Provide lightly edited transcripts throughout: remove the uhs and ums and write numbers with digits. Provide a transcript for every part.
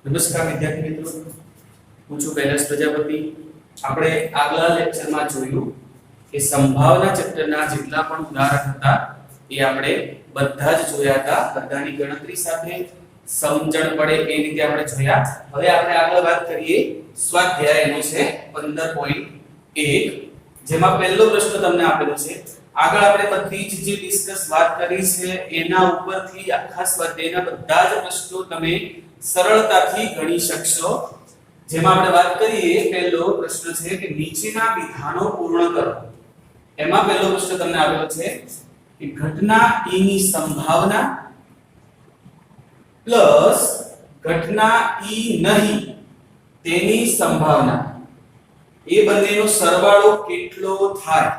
નમસ્કાર વિદ્યાર્થી મિત્રો, હું છું કૈલાશ પ્રજાપતિ। આપણે આગલા લેક્ચરમાં જોયું કે સંભાવના ચેપ્ટરના જેટલા પણ ઉદાહરણ હતા એ આપણે બધા જ જોયા હતા, બધાની ગણતરી સાથે સમજણ પડે એ રીતે આપણે જોયા। હવે આપણે આગળ વાત કરીએ સ્વાધ્યાયનો છે 15.1, જેમાં પહેલો પ્રશ્ન તમને આપેલો છે। આગળ આપણે બધી જ જે ડિસ્કસ વાત કરી છે એના ઉપરથી આખા સ્વાધ્યાયના બધા જ પ્રશ્નો તમે સરળતાથી ગણી શકશો। જેમાં આપણે વાત કરીએ, પહેલો પ્રશ્ન છે કે નીચેના વિધાનો પૂર્ણ કરો। એમાં પહેલો પ્રશ્ન તમને આપેલો છે કે ઘટના E ની સંભાવના પ્લસ ઘટના E નહીં તેની સંભાવના, એ બંનેનો સરવાળો કેટલો થાય?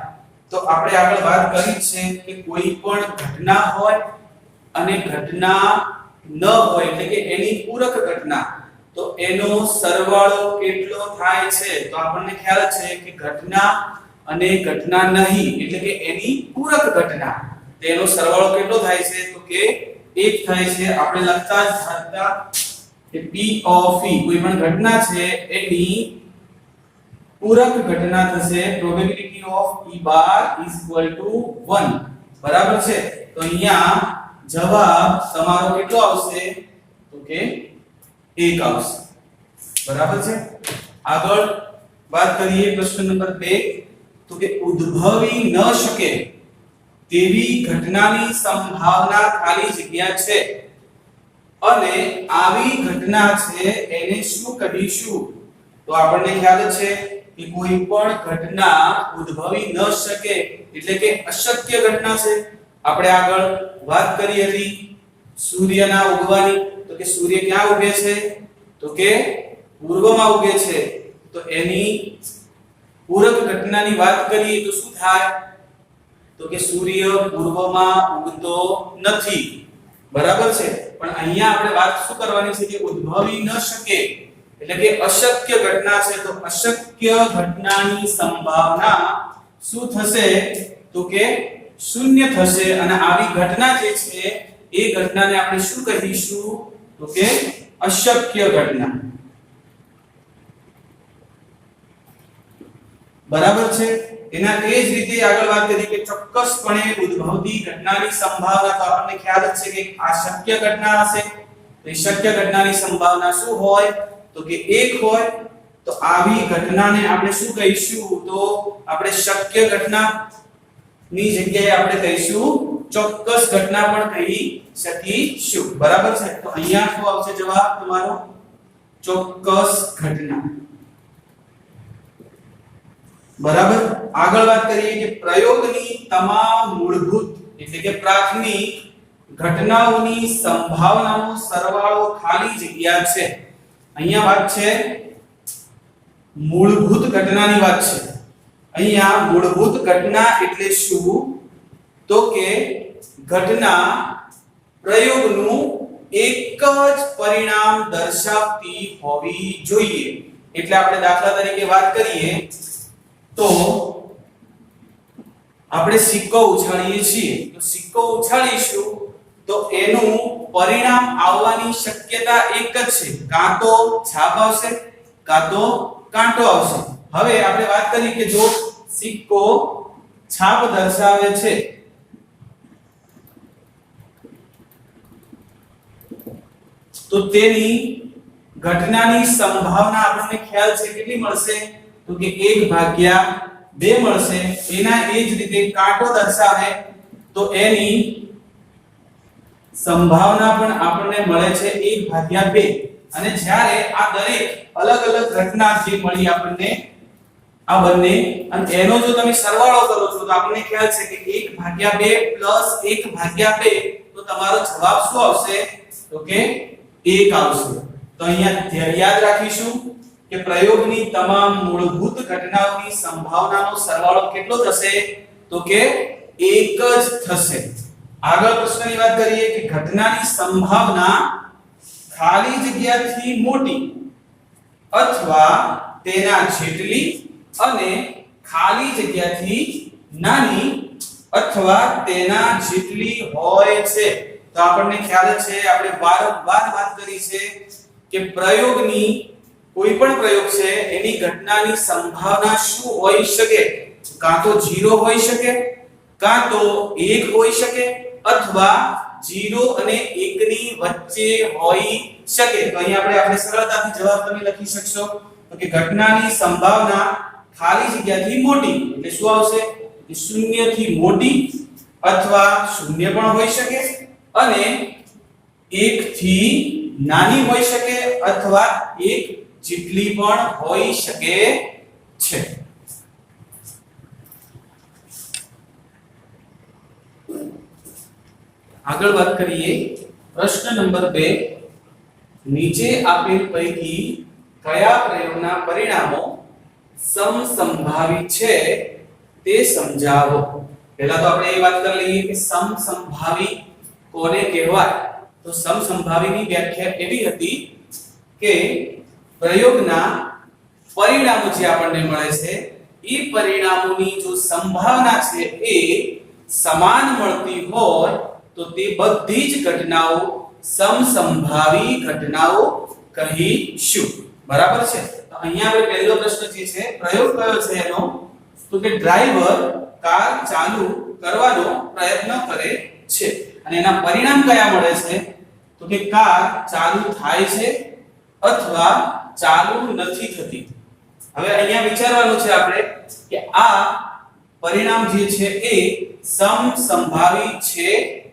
તો આપણે આગળ વાત કરી છે કે કોઈ પણ ઘટના હોય અને ઘટના ન હોય એટલે કે એની પૂરક ઘટના, તો એનો સરવાળો કેટલો થાય છે? તો આપણને ખ્યાલ છે કે ઘટના અને ઘટના નહીં એટલે કે એની પૂરક ઘટના, તેનો સરવાળો કેટલો થાય છે? તો કે 1 થાય છે। આપણે લખતા જ હતા કે P of E કોઈ પણ ઘટના છે એની પૂરક ઘટના થશે probability of E bar is equal to 1, બરાબર છે। તો અહીંયા જવાબ તમારો કેટલો આવશે? તો કે 1 આવશે, બરાબર છે। આગળ વાત કરીએ પ્રશ્ન નંબર 2, તો કે ઉદ્ભવી ન શકે તેવી ઘટનાની સંભાવના ખાલી જગ્યા છે અને આવી ઘટના છે એને શું કહીશું? તો આપણને ખ્યાલ છે કે કોઈ પણ ઘટના ઉદ્ભવી ન શકે એટલે કે અશક્ય ઘટના છે। આપણે આગળ વાત કરી હતી સૂર્યના ઉગવાની, તો કે સૂર્ય ક્યાં ઉગે છે? તો કે પૂર્વમાં ઉગે છે। તો એની પૂરક ઘટનાની વાત કરીએ તો શું થાય? તો કે સૂર્ય પૂર્વમાં ઉગતો નથી, બરાબર છે। પણ અહીંયા આપણે વાત શું કરવાની છે કે ઉદ્ભવી ન શકે એટલે કે અશક્ય ઘટના છે। તો અશક્ય ઘટનાની સંભાવના શું થશે? તો કે 0 થશે। અને આવી ઘટના જે છે એ ઘટનાને આપણે શું કહીશું? તો કે અશક્ય ઘટના, બરાબર છે। એના એ જ રીતે આગળ વાત કરી કે ચોક્કસપણે ઉદ્ભવતી ઘટનાની સંભાવના, તો આપણને ખ્યાલ જ છે કે આ શક્ય ઘટના હશે, તો એ શક્ય ઘટનાની સંભાવના શું હોય? તો કે 1 હોય। તો આવી ઘટનાને આપણે શું કહીશું? તો આપણે શક્ય ઘટના ની જગ્યાએ આપણે કહીશું ચોક્કસ ઘટના પણ કહી શકીશું, બરાબર છે। તો અહીંયા શું આવશે જવાબ તમારો? ચોક્કસ ઘટના, બરાબર। આગળ વાત કરીએ કે પ્રયોગની તમામ મૂળભૂત એટલે કે પ્રાથમિક ઘટનાઓની સંભાવનાનો સરવાળો ખાલી જગ્યા છે। અહીંયા વાત છે મૂળભૂત ઘટનાની વાત છે। અહીંયા મૂળભૂત ઘટના એટલે શું? તો કે ઘટના પ્રયોગનું એક જ પરિણામ દર્શાવતી હોવી જોઈએ। એટલે આપણે દાખલા તરીકે વાત કરીએ તો આપણે સિક્કો ઉછાળીએ છીએ, તો સિક્કો ઉછાળીશું તો એનું પરિણામ આવવાની શક્યતા એક જ છે, કાં તો છાપ આવશે કાં તો કાંટો આવશે। હવે આપણે વાત કરીએ કે જો સિક્કો છાપ દર્શાવે છે તો તેની ઘટનાની સંભાવના આપણને ખ્યાલ છે કેટલી મળશે? તો કે 1/2 મળશે। એના એ જ રીતે કાંટો દર્શાવે તો એની સંભાવના પણ આપણને મળે છે 1/2। અને જ્યારે આ દરેક અલગ અલગ ઘટના જે મળી આપણને આ બંને, અને એનો જો તમે સરવાળો કરો છો તો આપણને ખ્યાલ છે કે 1/2 પ્લસ 1/2 તો તમારો જવાબ શું આવશે? તો કે 1 આવશે। તો અહીંયા યાદ રાખીશું કે પ્રયોગની તમામ મૂળભૂત ઘટનાઓની સંભાવનાનો સરવાળો કેટલો થશે? તો કે 1 જ થશે। આગળ પ્રશ્નની વાત કરીએ કે ઘટનાની સંભાવના ખાલી જગ્યાથી મોટી અથવા તેના જેટલી અને ખાલી જગ્યાથી નાની અથવા તેના જેટલી હોય છે। તો આપણને ખ્યાલ છે, આપણે વારંવાર વાત કરી છે કે પ્રયોગની કોઈ પણ પ્રયોગ છે એની ઘટનાની સંભાવના શું હોઈ શકે? કાં તો 0 હોઈ શકે, કાં તો 1 હોઈ શકે, અથવા 0 અને 1 ની વચ્ચે હોઈ શકે. તો અહીં આપણે સરળતાથી જવાબ તમે લખી શકશો તો કે ઘટનાની સંભાવના ખાલી જગ્યાથી મોટી એટલે શું આવશે? 0 થી મોટી અથવા 0 પણ હોઈ શકે અને 1 થી નાની હોઈ શકે અથવા 1 જેટલી પણ હોઈ શકે છે. આગળ વાત કરીએ પ્રશ્ન નંબર 2. નીચે આપેલ પૈકી કયા પ્રયોગના પરિણામો સમસંભાવી છે તે સમજાવો. પહેલા તો આપણે એ વાત કરી લઈએ કે સમસંભાવી કોને કહેવાય. તો સમસંભાવીની વ્યાખ્યા એવી હતી કે પ્રયોગના પરિણામો જે આપણને મળે છે એ પરિણામોની જો સંભાવના છે એ સમાન મળતી હોય તો તે બધી જ ઘટનાઓ સમસંભાવી ઘટનાઓ કહીશું. બરાબર છે? તો અહીંયા આપણે પહેલો પ્રશ્ન જે છે પ્રયોગ કયો છે એનો? તો કે ડ્રાઈવર કાર ચાલુ કરવાનો પ્રયત્ન કરે છે અને એના પરિણામ કયા મળે છે? તો કે કાર ચાલુ થાય છે અથવા ચાલુ નથી થતી. હવે અહીંયા વિચારવાનું છે આપણે કે આ પરિણામ જે છે એ સમસંભાવી છે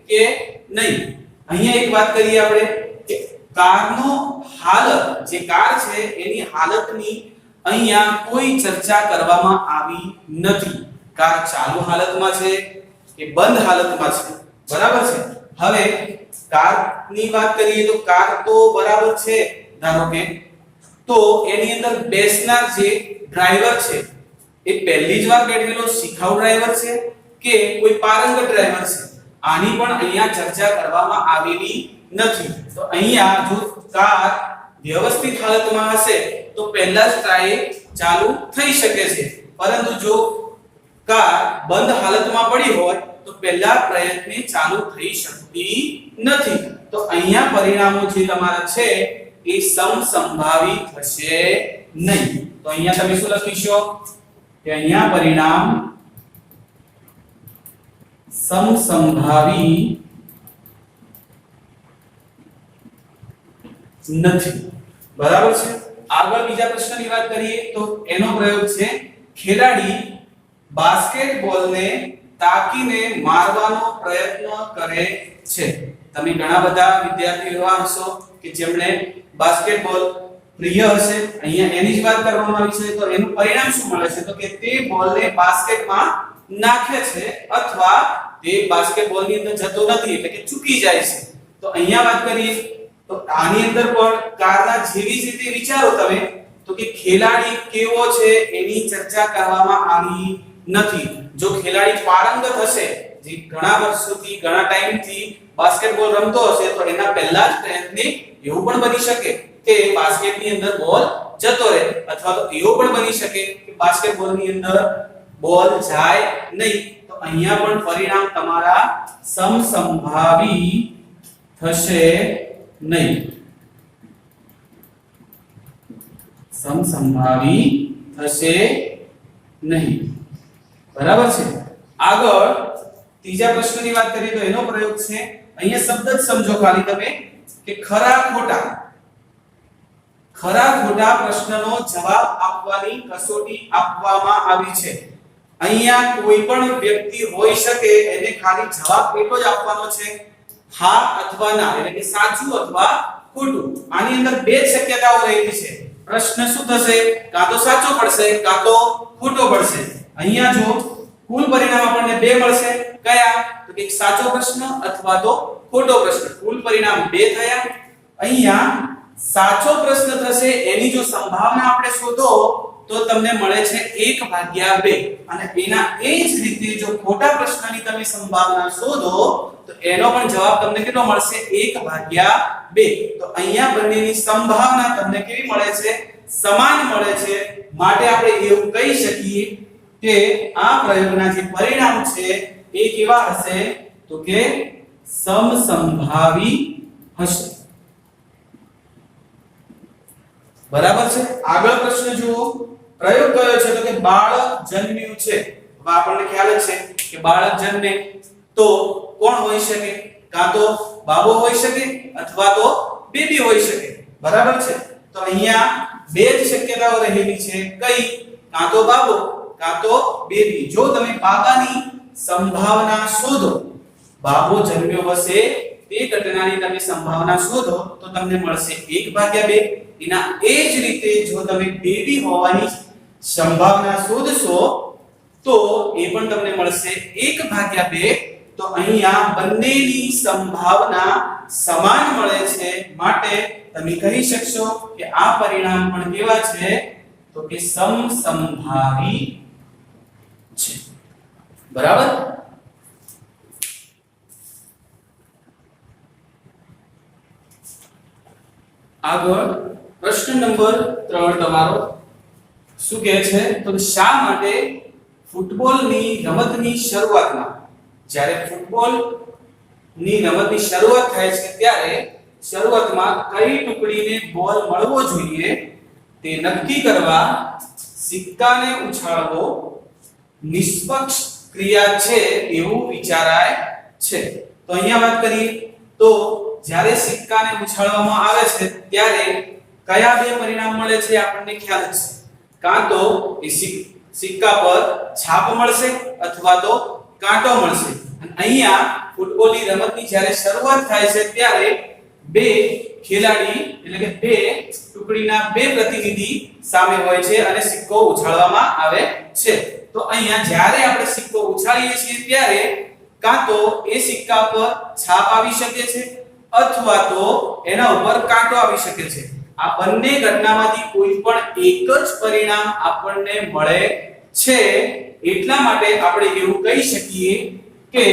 કે નહીં. અહીંયા એક વાત કરીએ આપણે કે કારનો હાલત જે કાર છે એની હાલતની અહીંયા કોઈ ચર્ચા કરવામાં આવી નથી. કાર ચાલુ હાલતમાં છે કે બંધ હાલતમાં છે. બરાબર છે? હવે કારની વાત કરીએ તો કાર તો બરાબર છે ધારો કે, તો એની અંદર બેસનાર જે ડ્રાઈવર છે એ પહેલી જ વાર બેઠેલો શીખાઉ ડ્રાઈવર છે કે કોઈ પારંગત ડ્રાઈવર છે? આની પણ અહીંયા ચર્ચા કરવામાં આવેલી નથી. તો અહીંયા જો કાર વ્યવસ્થિત હાલતમાં હશે તો પહેલા જ ટ્રાય ચાલુ થઈ શકે છે, પરંતુ જો કાર બંધ હાલતમાં પડી હોય તો પહેલા પ્રયત્ને ચાલુ થઈ શકતી નથી. તો અહીંયા પરિણામો જે તમારા છે એ સમસંભાવી થશે નહીં. તો અહીંયા તમે શું લખીશો કે અહીંયા પરિણામ સમસંભાવી નથી. બરાબર છે? આગળ બીજા પ્રશ્નની વાત કરીએ તો એનો પ્રયોગ છે ખેલાડી બાસ્કેટબોલને તાકીને મારવાનો પ્રયત્ન કરે છે. તમે ઘણા બધા વિદ્યાર્થીઓ એવા હશો કે જેમણે બાસ્કેટબોલ પ્રિય હશે. અહીંયા એની જ વાત કરવામાં આવી છે. તો એનું પરિણામ શું મળે છે? તો કે તે બોલને બાસ્કેટમાં નાખે છે અથવા તે બાસ્કેટબોલની અંદર જતો નથી એટલે કે ચૂકી જાય છે. તો અહીંયા વાત કરીએ તો આની અંદર પણ કારના જેવી જ રીતે વિચારો તમે તો કે ખેલાડી કેવો છે એની ચર્ચા કરવામાં આવી નથી. જો ખેલાડી પારંગત હશે, જે ઘણા વર્ષોથી ઘણા ટાઈમથી બાસ્કેટબોલ રમતો હશે, તો એના પહેલા જ પ્રયત્ને એવું પણ બની શકે કે બાસ્કેટની અંદર બોલ જતો રહે, અથવા તો એવું પણ બની શકે કે બાસ્કેટબોલની અંદર બોલ જાય નહીં. તો અહીંયા પણ પરિણામ તમારા સમસંભાવી થશે નહીં. સમસંભાવી થશે નહીં. બરાબર છે? આગળ ત્રીજા પ્રશ્નની વાત કરીએ તો એનો પ્રયોગ છે અહીંયા શબ્દ જ સમજો ખાલી તમે કે ખરા ખોટા. ખરા ખોટા પ્રશ્નનો જવાબ આપવાની કસોટી આપવામાં આવી છે. અહીંયા કોઈ પણ વ્યક્તિ હોઈ શકે, એને ખાલી જવાબ એટલો જ આપવાનો છે હા અથવા ના, એટલે કે સાચું અથવા ખોટું. આની અંદર બે શક્યતાઓ રહેલી છે. પ્રશ્ન શું થશે? કાં તો સાચો પડશે કાં તો ખોટો પડશે. અહીંયા જો કુલ પરિણામ આપણને બે મળશે. કયા? તો કે સાચો પ્રશ્ન અથવા તો ખોટો પ્રશ્ન. કુલ પરિણામ બે થયા. અહીંયા સાચો પ્રશ્ન થશે એની જો સંભાવના આપણે શોધો તો તમને મળે છે 1/2 અને એના એ જ રીતે જો ખોટા પ્રશ્નની તમે સંભાવના શોધો તો એનો પણ જવાબ તમને કેટલો મળશે? 1/2. તો અહીંયા બંનેની સંભાવના તમને કેવી મળે છે? સમાન મળે છે. માટે આપણે એવું કહી શકીએ કે આ પ્રયોગના જે પરિણામ છે એ કેવા હશે? તો કે સમસંભાવી હશે. બરાબર છે. આગળ પ્રશ્ન જુઓ. પ્રયોગ કયો છે તો કે બાળક જન્મ્યું છે. હવે આપણને ખ્યાલ જ છે કે બાળક જન્મે તો કોણ હોઈ શકે? કાં તો બાબો હોઈ શકે અથવા તો બેબી હોઈ શકે. બરાબર છે. તો અહીંયા બે જ શક્યતાઓ રહેલી છે. કઈ? કાં તો બાબો કાં તો બેબી. જો તમે બાબાની સંભાવના શોધો, બાબો જન્મ્યો હશે તે ઘટનાની તમે સંભાવના શોધો તો તમને મળશે 1/2. એના એ જ રીતે જો તમે બેબી હોવાની સંભાવના શોધશો તો એ પણ તમને મળશે 1/2. તો અહીંયા બંનેની સંભાવના સમાન મળે છે, માટે તમે કહી શકશો કે આ પરિણામ પણ કેવા છે તો કે સમસંભાવી છે. બરાબર. આગળ પ્રશ્ન નંબર 3 તમારો શું કહે છે તો શા માટે ફૂટબોલની રમતની શરૂઆતમાં, જ્યારે ફૂટબોલની રમતની શરૂઆત થાય છે ત્યારે શરૂઆતમાં કઈ ટુકડીને બોલ મળવો જોઈએ તે નક્કી કરવા સિક્કાને ઉછાળવો નિષ્પક્ષ ક્રિયા છે એવું વિચારાય છે. તો અહીંયા વાત કરીએ તો જ્યારે સિક્કાને ઉછાળવામાં આવે છે ત્યારે કયા બે પરિણામ મળે છે આપણને ખ્યાલ છે. કાં તો એ સિક્કા પર છાપ મળશે અથવા તો કાંટો મળશે. અને અહીંયા ફૂટબોલની રમતની જ્યારે શરૂઆત થાય છે ત્યારે બે ખેલાડી એટલે કે બે ટુકડીના બે પ્રતિનિધિ સામે હોય છે અને સિક્કો ઉછાળવામાં આવે છે. તો અહીંયા જ્યારે આપણે સિક્કો ઉછાળીએ છીએ ત્યારે કાં તો એ સિક્કા પર છાપ આવી શકે છે અથવા તો એના ઉપર કાંટો આવી શકે છે. આ બંને ઘટનામાંથી કોઈ પણ એક જ પરિણામ આપણને મળે છે. એટલા માટે આપણે એવું કહી શકીએ કે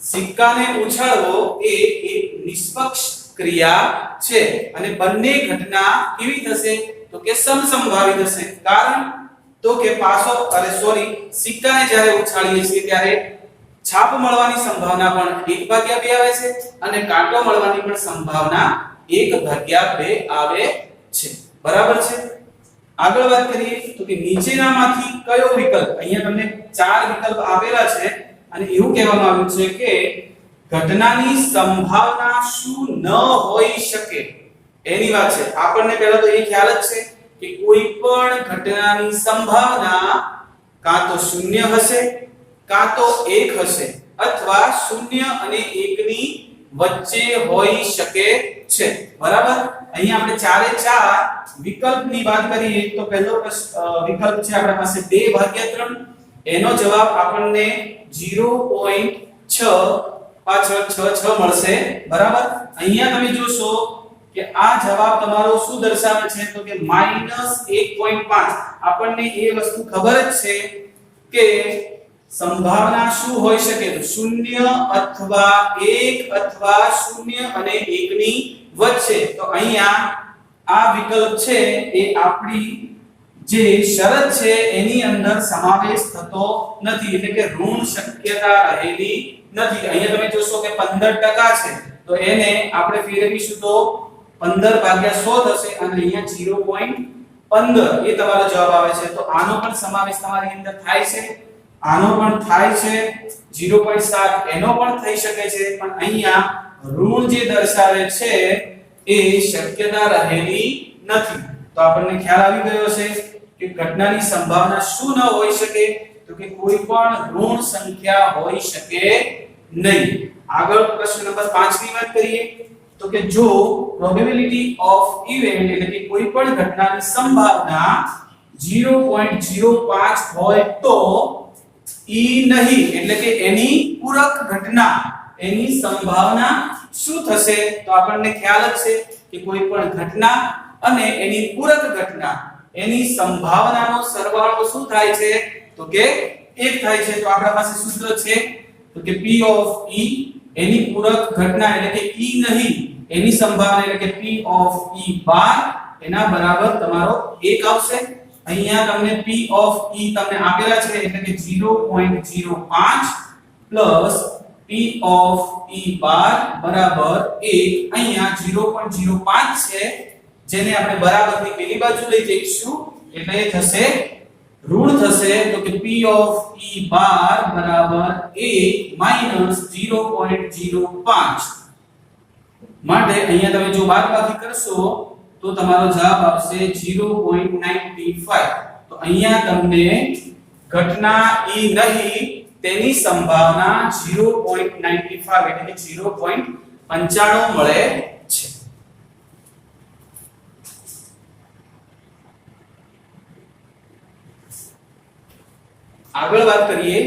સિક્કાને ઉછાળવો એ એક નિષ્પક્ષ ક્રિયા છે અને બંને ઘટના કેવી થશે તો કે સમસંભાવી થશે. કારણ તો કે સિક્કાને જ્યારે ઉછાળીએ છીએ ત્યારે છાપ મળવાની સંભાવના પણ 1/2 આવે છે અને કાંટો મળવાની પણ સંભાવના 1/2 આવે છે. બરાબર છે. આગળ વાત કરીએ તો કે નીચેનામાંથી કયો વિકલ્પ, અહીંયા તમને 4 વિકલ્પ આપેલા છે અને એવું કહેવામાં આવ્યું છે કે ઘટનાની સંભાવના શું ન હોઈ શકે એની વાત છે. આપણને પહેલા તો એ ખ્યાલ જ છે કે કોઈ પણ ઘટનાની સંભાવના કાં તો 0 હશે કાં તો 1 હશે અથવા 0 અને 1 ની વચ્ચે હોઈ શકે છે. બરાબર. અહીંયા આપણે ચારે ચાર વિકલ્પની વાત કરીએ તો પહેલો વિકલ્પ છે આપણા પાસે 2/3. એનો જવાબ આપણને 0.6 પાછળ 6 મળશે. બરાબર. અહીંયા તમે જોશો કે આ જવાબ તમારો શું દર્શાવે છે તો કે -1.5. આપણને એ વસ્તુ ખબર જ છે કે સંભાવના શું હોઈ શકે તો 0 અથવા 1 અથવા 0 અને 1 ની વચ્ચે. તો અહીંયા આ વિકલ્પ છે એ આપણી જે શરત છે એની અંદર સમાવેશ થતો નથી, એટલે કે ઋણ શક્યતા રહેલી નથી. અહીંયા તમે જોશો કે 15% છે તો એને આપણે ફેરવીશું તો 15/100 થશે અને અહીંયા 0.15 એ તમારો જવાબ આવે છે. તો આનો પણ સમાવેશ તમારી અંદર થાય છે, આનો પણ થાય છે, 0.7 એનો પણ થઈ શકે છે, પણ અહીંયા ઋણ જે દર્શાવે છે એ શક્યતા રહેલી નથી. તો આપણને ખ્યાલ આવી ગયો છે કે ઘટનાની સંભાવના શું ન હોઈ શકે તો કે કોઈ પણ ઋણ સંખ્યા હોઈ શકે નહીં. આગળ પ્રશ્ન નંબર 5 ની વાત કરીએ તો કે જો પ્રોબેબિલિટી ઓફ ઇવેન્ટ એટલે કે કોઈ પણ ઘટનાની સંભાવના 0.05 હોય તો ઈ નહીં એટલે કે એની પૂરક ઘટના એની સંભાવના શું થશે તો આપણને ખ્યાલ જ છે કે કોઈ પણ ઘટના અને એની પૂરક ઘટના એની સંભાવનાનો સરવાળો શું થાય છે તો કે 1 થાય છે. તો આપણા પાસે સૂત્ર છે તો કે P of E એની પૂરક ઘટના એટલે કે E નહીં એની સંભાવના એટલે કે P of E બાર એના બરાબર તમારો 1 આવશે. અહીંયા તમને P of E તમને આપેલા છે એટલે કે 0.05 પ્લસ P of E બાર બરાબર 1. અહીંયા 0.05 છે જેને આપણે બરાબરની પેલી બાજુ લઈ જઈશું એટલે એ થશે ઋણ થશે, તો કે p of e બાર બરાબર 1 માઈનસ 0.05 માટે અહીંયા તમે જો બાદબાકી કરશો તો તમારો જવાબ આવશે 0.95. તો અહીંયા તમને ઘટના e નહીં તેની સંભાવના 0.95 એટલે કે 0.95 મળે છે. આગળ વાત કરીએ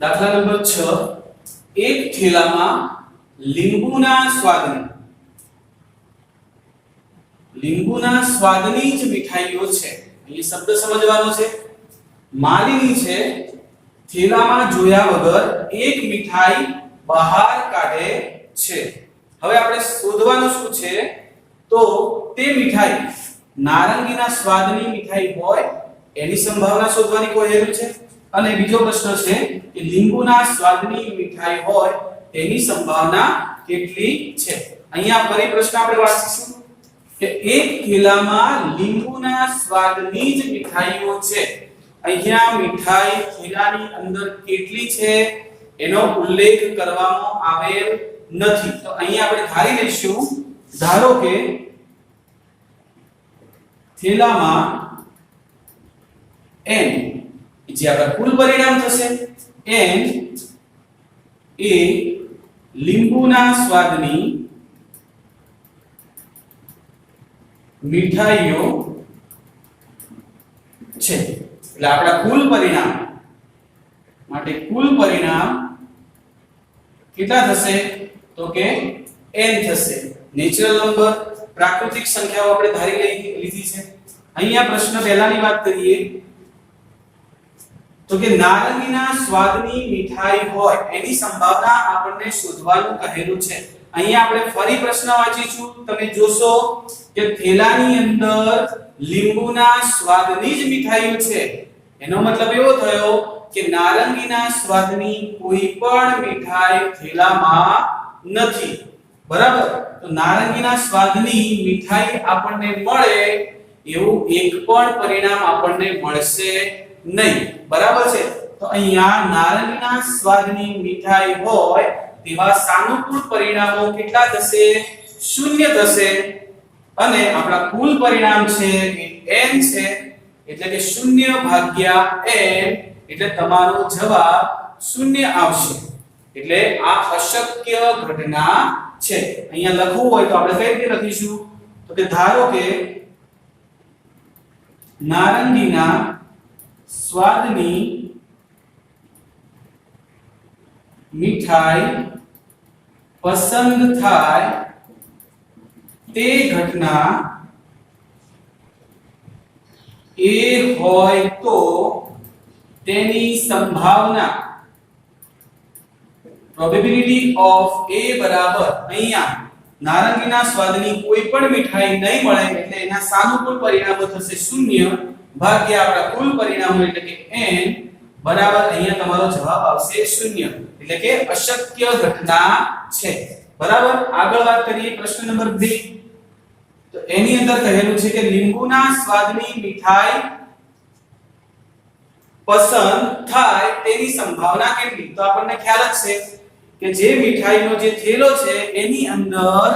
દાખલા નંબર 6. એક થેલામાં લીંબુના સ્વાદની જ મીઠાઈઓ છે. અહીં શબ્દ સમજવાનો છે. માલિની છે, થેલામાં જોયા વગર એક મીઠાઈ બહાર કાઢે છે. હવે આપણે શોધવાનું શું છે? તો તે મીઠાઈ નારંગીના સ્વાદની મીઠાઈ હોય એની સંભાવના શોધવાની કહેલું છે. અને બીજો પ્રશ્ન છે કે લીંબુના સ્વાદની મીઠાઈ હોય તેની સંભાવના કેટલી છે. અહીંયા ફરી પ્રશ્ન આપણે વાંચીશું કે એક થેલામાં લીંબુના સ્વાદની જ મીઠાઈઓ છે. અહીંયા મીઠાઈ થેલાની અંદર કેટલી છે એનો ઉલ્લેખ કરવામાં આવેલ નથી. તો અહીંયા આપણે ધારી લઈશું, ધારો કે થેલામાં n જે આપણા કુલ પરિણામ થશે, n એ લીંબુના સ્વાદની મીઠાઈઓ છે. એટલે આપણા કુલ પરિણામ માટે કુલ પરિણામ કેટલા થશે? તો કે n થશે. નેચરલ નંબર પ્રાકૃતિક સંખ્યાઓ આપણે ધારી લીધી છે. અહીંયા પ્રશ્ન પહેલાની વાત કરીએ તો કે નારંગીના સ્વાદની મીઠાઈ હોય એની સંભાવના આપણને શોધવાનું કહેલું છે. અહીંયા આપણે ફરી પ્રશ્ન વાંચીશું. તમે જોશો કે થેલાની અંદર લીંબુના સ્વાદની જ મીઠાઈઓ છે. એનો મતલબ એવો થયો કે નારંગીના સ્વાદની કોઈ પણ મીઠાઈ થેલામાં નથી. બરાબર? તો નારંગીના સ્વાદની મીઠાઈ આપણને મળે એવું એક પણ પરિણામ આપણને મળશે નહીં. બરાબર છે? તો અહીંયા નારંગીના સ્વાદની મીઠાઈ હોય તેવા સાનુકૂળ પરિણામો કેટલા થશે? 0 થશે. અને આપણા કુલ પરિણામ છે એ n છે, એટલે કે 0 ભાગ્યા n, એટલે તમારો જવાબ 0 આવશે. એટલે આ અશક્ય ઘટના છે. અહીંયા લખવું હોય તો આપણે કઈ રીતે લખીશું? તો કે ધારો કે નારંગીના સ્વાદની મીઠાઈ પસંદ થાય તે ઘટના એ હોય તો તેની સંભાવના પ્રોબેબિલિટી ઓફ a બરાબર અહીંયા નારંગીના સ્વાદની કોઈ પણ મીઠાઈ નહીં મળે એટલે એના સાનુકૂળ પરિણામો થશે 0 ભાગ્યા આપણા કુલ પરિણામો એટલે કે n બરાબર અહીંયા તમારો જવાબ આવશે 0. એટલે કે અશક્ય ઘટના છે. બરાબર? આગળ વાત કરીએ પ્રશ્ન નંબર 2. તો એની અંદર કહેલું છે કે લીંબુના સ્વાદની મીઠાઈ પસંદ થાય તેની સંભાવના કેટલી? તો આપણને ખ્યાલ જ છે કે જે મીઠાઈનો જે થેલો છે એની અંદર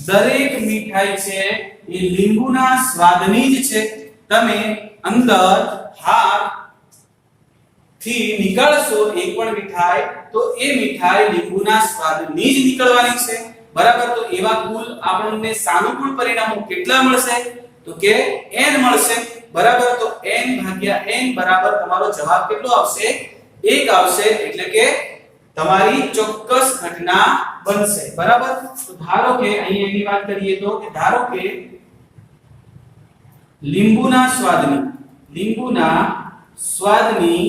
દરેક મીઠાઈ છે એ લીંબુના સ્વાદની જ છે. તમે અંદર હાથ થી નીકાળશો એક પણ મીઠાઈ તો એ મીઠાઈ લીંબુના સ્વાદની જ નીકળવાની છે. બરાબર? તો એવા કુલ આપણને સાનુકૂળ પરિણામો કેટલા મળશે? તો કે n મળશે. બરાબર? તો n ભાગ્યા n બરાબર તમારો જવાબ કેટલો આવશે? 1 આવશે. એટલે કે તમારી ચોક્કસ ઘટના બનશે. બરાબર? તો ધારો કે અહીં એની વાત કરીએ તો કે ધારો કે લીંબુના સ્વાદની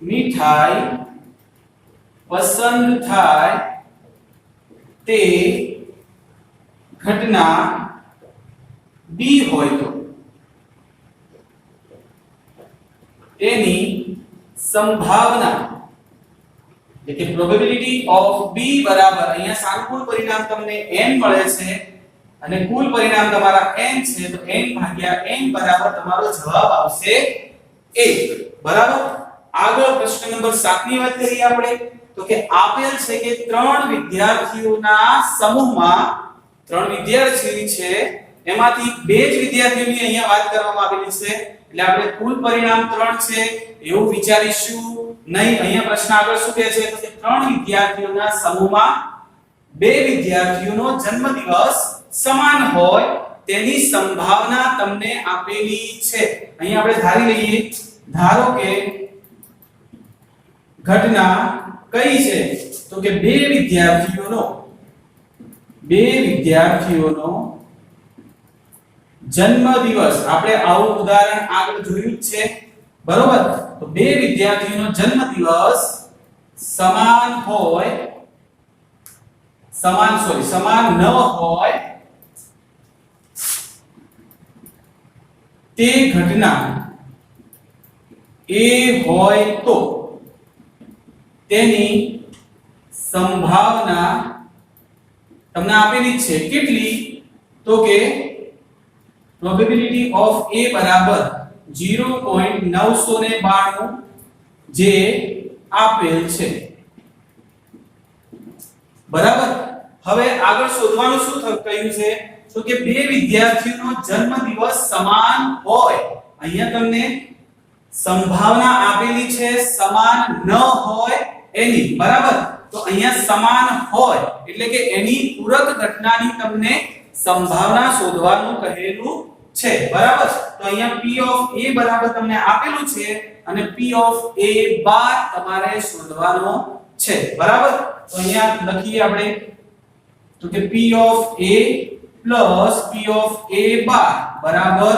મીઠાઈ પસંદ થાય તે ઘટના b હોય તો તેની સંભાવના એટલે કે પ્રોબેબિલિટી ઓફ b બરાબર અહીંયા સાનુકૂળ પરિણામ તમને n મળે છે અને કુલ પરિણામ તમારા n છે તો n ભાગ્યા n બરાબર તમારો જવાબ આવશે 1 બરાબર। આગળ પ્રશ્ન નંબર 7 ની વાત કરીએ આપણે તો કે આપેલ છે કે ત્રણ વિદ્યાર્થીઓના સમૂહમાં ત્રણ વિદ્યાર્થીઓ છે એમાંથી બે જ વિદ્યાર્થીઓની અહીંયા વાત કરવામાં આવેલી છે એટલે આપણે કુલ પરિણામ 3 છે એવું વિચારીશું નહીં। અહીંયા પ્રશ્ન આગળ શું કહે છે તો કે ત્રણ વિદ્યાર્થીઓના સમૂહમાં બે વિદ્યાર્થીઓનો જન્મદિવસ સમાન હોય તેની સંભાવના તમને આપેલી છે। અહીંયા આપણે ધારી લઈએ ધારો કે ઘટના કઈ છે તો કે બે વિદ્યાર્થીઓનો જન્મદિવસ આપણે આવું ઉદાહરણ આગળ જોયું જ છે બરોબર। તો બે વિદ્યાર્થીઓનો જન્મદિવસ સમાન ન હોય તે ઘટના એ હોય તો તેની સંભાવના તમને આપેલી છે કેટલી તો કે પ્રોબેબિલિટી ઓફ a બરાબર 0.992 જે આપેલ છે બરાબર। હવે આગળ શોધવાનું શું કહ્યું છે તો કે બે વિદ્યાર્થીઓનો જન્મદિવસ સમાન હોય અહીંયા તમને સંભાવના આપેલી છે સમાન ન હોય એની બરાબર। તો અહીંયા સમાન હોય એટલે કે એની પૂરક ઘટનાની તમને સંભાવના શોધવાનું કહેલું છે બરાબર। તો અહીંયા p ઓફ a બરાબર તમને આપેલું છે અને p ઓફ a બાર તમારે શોધવાનો છે બરાબર। તો અહીંયા લખીએ આપણે તો કે p of a plus p of a બાર બરાબર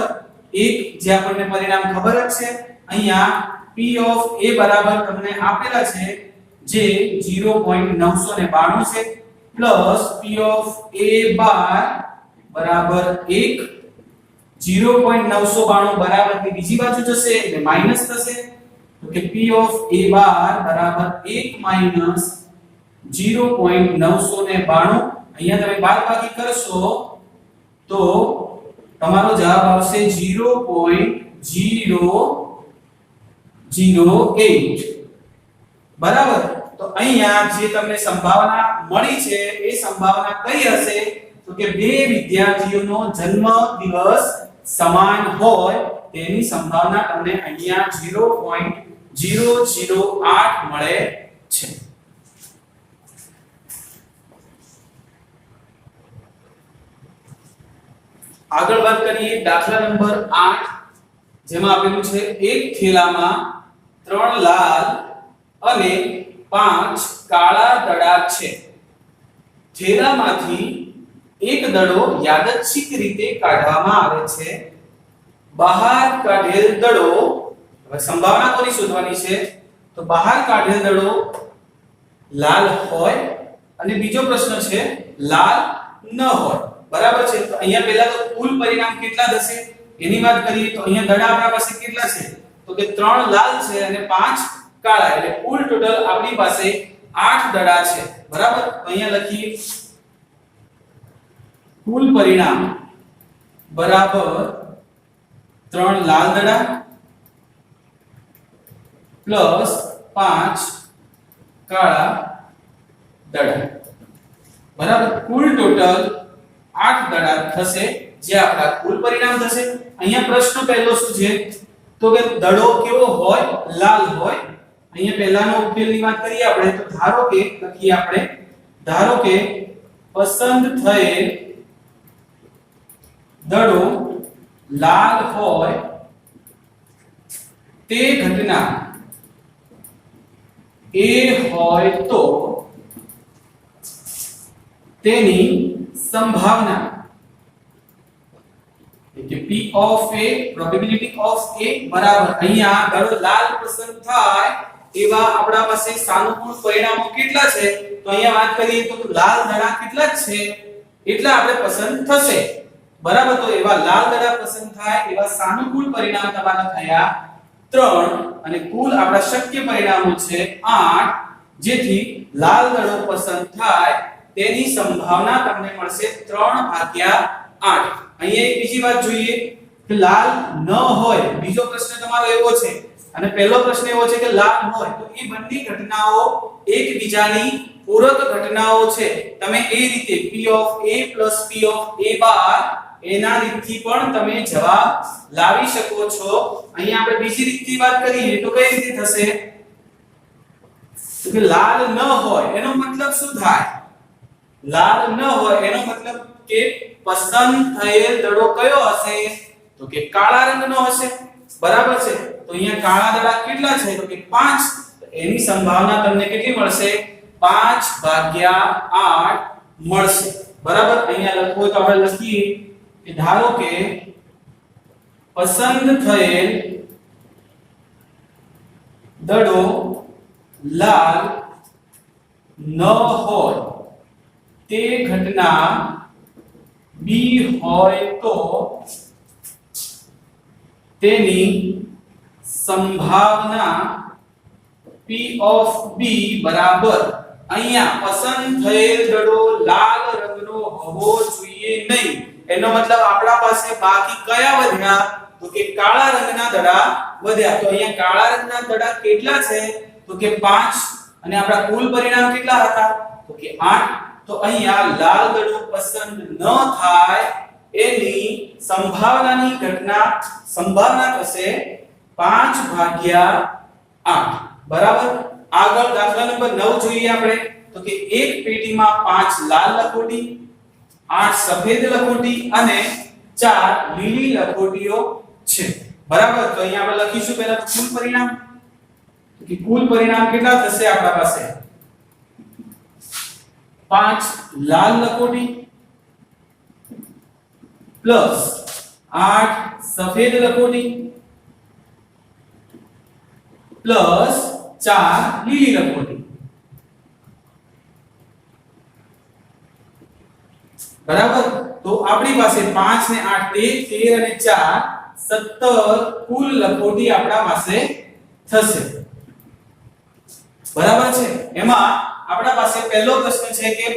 1 જે આપણને પરિણામ ખબર જ છે। અહીંયા p ઓફ a બરાબર તમને આપેલા છે જે 0.992 છે પ્લસ p ઓફ a બાર બરાબર 1 0.992 બરાબર ની બીજી બાજુ જશે એટલે માઈનસ થશે તો કે p ઓફ a બાર બરાબર 1 માઈનસ 0.992 અહીંયા તમે બાદબાકી કરશો તો તમારો જવાબ આવશે 0.008 બરાબર। તો અહીંયા જે તમને સંભાવના મળી છે એ સંભાવના કઈ હશે તો કે બે વિદ્યાર્થીઓનો જન્મદિવસ સમાન હોય તેની સંભાવના તમને અહીંયા 0.008 મળે છે। આગળ વાત કરીએ દાખલા નંબર 8 જેમાં આપેલું છે એક થેલામાં 3 લાલ અને 5 કાળા દડા છે। થેલામાંથી એક દડો યાદચ્છિક રીતે કાઢવામાં આવે છે। બહાર કાઢેલ દડો હવે સંભાવના કોની શોધવાની છે તો બહાર કાઢેલ દડો લાલ હોય અને બીજો પ્રશ્ન છે લાલ ન હોય બરાબર છે। તો અહીંયા પહેલા તો કુલ પરિણામ કેટલા થશે એની વાત કરીએ તો અહીંયા દડા આપણા પાસે કેટલા છે તો કે 3 લાલ છે અને 5 કાળા એટલે કુલ ટોટલ આપણી પાસે 8 દડા છે બરાબર। તો અહીંયા લખીએ કુલ પરિણામ બરાબર 3 લાલ દડા પ્લસ 5 કાળા દડા બરાબર કુલ ટોટલ 8 દડા થશે જે આપણા કુલ પરિણામ થશે। અહીંયા પ્રશ્ન પહેલો શું છે તો કે દડો કેવો હોય લાલ હોય। અહીંયા પહેલાનો ઉકેલની વાત કરીએ આપણે તો ધારો કે લખીએ આપણે ધારો કે પસંદ થયેલ દડો લાલ હોય તે ઘટના એ હોય તો તેની સંભાવના કે p of a probability of a બરાબર અહીંયા દડો લાલ પસંદ થાય એવા આપણા પાસે સાનુકૂળ પરિણામો કેટલા છે તો અહીંયા વાત કરીએ તો લાલ દડા કેટલા છે એટલા આપણે પસંદ થશે બરાબર। તો એવા લાલ દડા પસંદ થાય એવા સાનુકૂળ પરિણામ તમારા થયા 3 અને કુલ આપણા શક્ય પરિણામો છે 8 જેથી લાલ દડો પસંદ થાય તેની સંભાવના તમને મળશે 3/8. અહીંયા એક બીજી વાત જોઈએ કે લાલ ન હોય. બીજો પ્રશ્ન તમારો એવો છે અને પહેલો પ્રશ્ન એવો છે કે લાલ હોય તો એ બંને ઘટનાઓ એકબીજાની પૂરક ઘટનાઓ છે. તમે એ રીતે P of A plus P of A bar એના રીતથી પણ તમે જવાબ લાવી શકો છો. અહીંયા આપણે બીજી રીતની વાત કરીએ તો કઈ રીતે થશે? તો કે લાલ ન હોય એનો મતલબ શું થાય? લાલ ન હોય એનો મતલબ કે પસંદ થયેલ દડો કયો હશે? તો કે કાળા રંગનો હશે. બરાબર છે. તો અહીંયા કાળા દડા કેટલા છે? તો કે 5. એની સંભાવના તમને કેટલી મળશે? 5/8 મળશે. બરાબર. અહીંયા લખવું તો આપણે લખીએ કે ધારો કે પસંદ થયેલ દડો લાલ ન હોય તે ઘટના B હોય તો તેની સંભાવના P of B બરાબર અહીંયા પસંદ થયેલ દડો લાલ રંગનો હોવો જોઈએ નહીં. એનો મતલબ આપણા પાસે બાકી કયા વધ્યા? તો કે કાળા રંગના દડા વધ્યા. તો અહીંયા કાળા રંગના દડા કેટલા છે? તો કે 5 અને આપણા કુલ પરિણામ કેટલા હતા? તો કે 8. તો અહીંયા લાલ દડો પસંદ ન થાય એની સંભાવનાની સંભાવના થશે 5/8. બરાબર. આગળ દાખલા નંબર 9 જોઈએ આપણે. તો કે એક પેટીમાં 5 લાલ લખોટી, 8 સફેદ લખોટી અને 4 લીલી લખોટીઓ છે. બરાબર. તો અહીંયા આપણે લખીશું પહેલા કુલ પરિણામ. તો કે કુલ પરિણામ કેટલા થશે આપણા પાસે? 5 લાલ લખોટી પ્લસ 8 સફેદ લખોટી પ્લસ 4 લીલી લખોટી. બરાબર. તો આપણી પાસે 5 ને 8 13 અને 4 17 કુલ લખોટી આપણા પાસે થશે. બરાબર છે. એમાં આપણા પાસે પહેલો પ્રશ્ન છે કે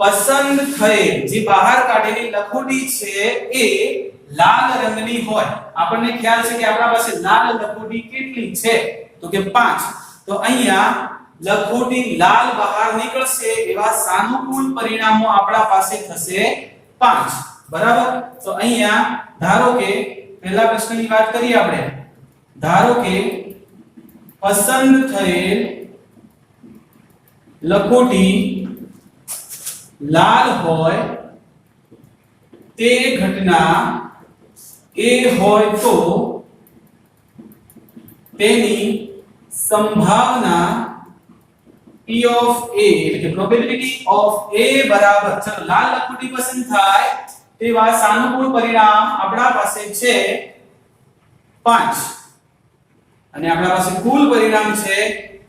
પસંદ થયેલ જે બહાર કાઢેલી લખોટી છે એ લાલ રંગની હોય. આપણને ખ્યાલ છે કે આપણા પાસે લાલ લખોટી કેટલી છે? તો કે 5. તો અહીંયા લખોટી લાલ બહાર નીકળશે એવા સાનુકૂળ પરિણામો આપણા પાસે થશે 5. બરાબર. તો અહીંયા ધારો કે પહેલા પ્રશ્નની વાત કરીએ આપણે. ધારો કે પસંદ થયેલ લખોટી લાલ હોય તે ઘટના A હોય તો તેની સંભાવના P of A એટલે કે probability of A બરાબર ચલો લાલ લખોટી પસંદ થાય તેવા સાનુકૂળ પરિણામ આપણા પાસે છે 5 અને આપણા પાસે કુલ પરિણામ છે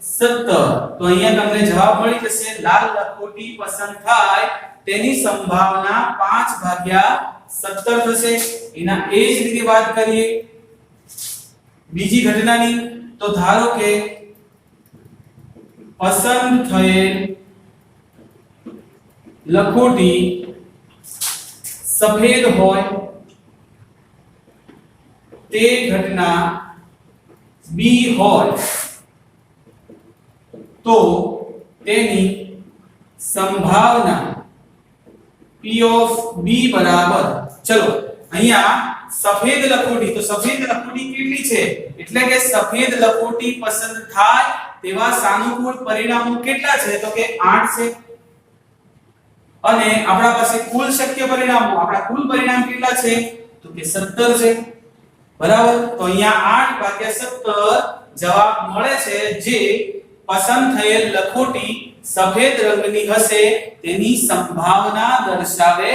17. તો અહીંયા તમને જવાબ મળી જશે લાલ લખોટી પસંદ થાય તેની સંભાવના 5/17 થશે. એના એ જ રીતે વાત કરીએ બીજી ઘટનાની. તો ધારો કે પસંદ થયેલ લખોટી સફેદ હોય તે ઘટના B હોય તો તેની સંભાવના P of B બરાબર ચલો અહીંયા સફેદ લખોટી. તો સફેદ લખોટી કેટલી છે? એટલે કે સફેદ લખોટી પસંદ થાય તેવા સાનુકૂળ પરિણામો કેટલા છે? તો કે 8 છે. અને આપણા પાસે કુલ શક્ય પરિણામો આપણા કુલ પરિણામ કેટલા છે? તો કે 17 છે. બરાબર. તો અહીંયા 8/17 જવાબ મળે છે જે પસંદ થયેલ લખોટી સફેદ રંગની હશે તેની સંભાવના દર્શાવે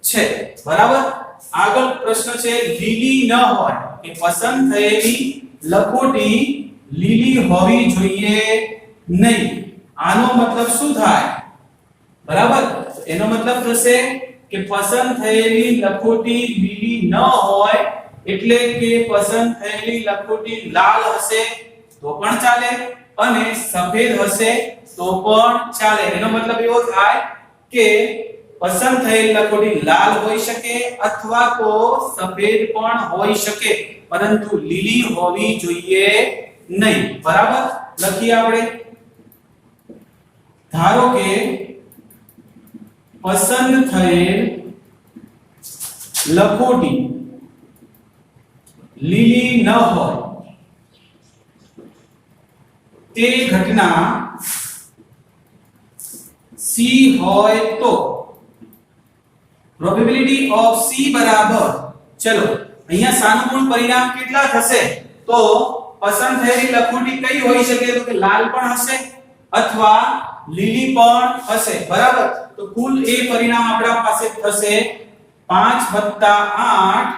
છે. બરાબર. આગળ પ્રશ્ન છે લીલી ન હોય કે પસંદ થયેલી લખોટી લીલી હોવી જોઈએ નહીં. આનો મતલબ શું થાય? બરાબર. એનો મતલબ થશે કે પસંદ થયેલી લખોટી લીલી ન હોય એટલે કે પસંદ થયેલી લખોટી લાલ હશે તો પણ ચાલે અને સફેદ હશે તો પણ ચાલે. એનો મતલબ એવો થાય કે પસંદ થયેલ લખોટી લાલ હોઈ શકે અથવા તો સફેદ પણ હોઈ શકે, પરંતુ લીલી હોવી જોઈએ નહીં. બરાબર, લખીએ આપણે. ધારો કે પસંદ થયેલ લખોટી લીલી ન હોય તે ઘટના C હોય તો પ્રોબેબિલિટી ઓફ C બરાબર, ચલો અહીંયા સાનુકૂળ પરિણામ કેટલા થશે? તો પસંદ થયેલી લખોટી કઈ હોઈ શકે? તો કે લાલ પણ હશે અથવા લીલી પણ હશે. બરાબર, તો કુલ એ પરિણામ આપણા પાસે થશે 5 + 8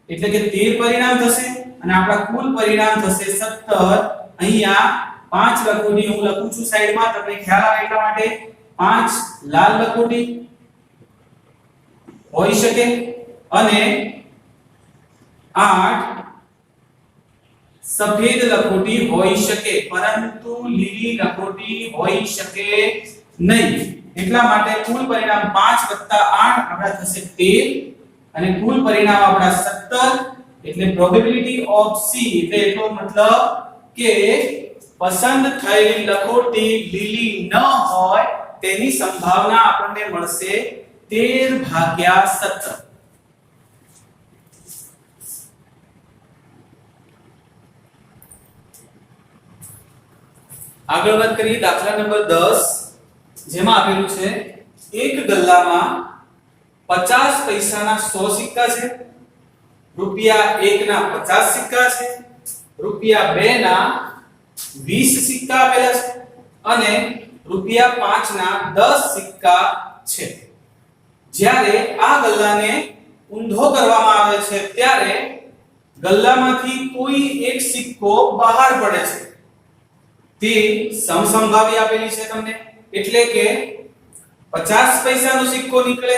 એટલે કે 13 પરિણામ થશે અને આપણા કુલ પરિણામ થશે 17. અહીંયા 5 લખોટી હું લખું છું સાઈડમાં, તમને ખ્યાલ આવે એટલા માટે. 5 લાલ લખોટી હોઈ શકે અને 8 સફેદ લખોટી હોઈ શકે, પરંતુ લીલી લખોટી હોઈ શકે નહીં. એટલા માટે કુલ પરિણામ 5 + 8 આપણા થશે 13 અને કુલ પરિણામ આપણા 17. એટલે પ્રોબેબિલિટી ઓફ C એટલે એટલો મતલબ કે પસંદ થયેલી લખોટી લીલી ન હોય તેની સંભાવના આપણને મળશે 13/17. આગળ વાત કરીએ દાખલા નંબર 10, જેમાં આપેલું છે એક ગલ્લામાં 50 પૈસાના 100 સિક્કા છે, રૂપિયા 1 ના 50 સિક્કા છે, રૂપિયા 2 ના 20 સિક્કા આપેલા છે અને રૂપિયા 5 ના 10 સિક્કા છે. જ્યારે આ ગલ્લાને ઊંધો કરવામાં આવે છે ત્યારે ગલ્લામાંથી કોઈ એક સિક્કો બહાર પડે છે. તે સમસંભાવી આપેલી છે તમને, એટલે કે 50 પૈસાનો સિક્કો નીકળે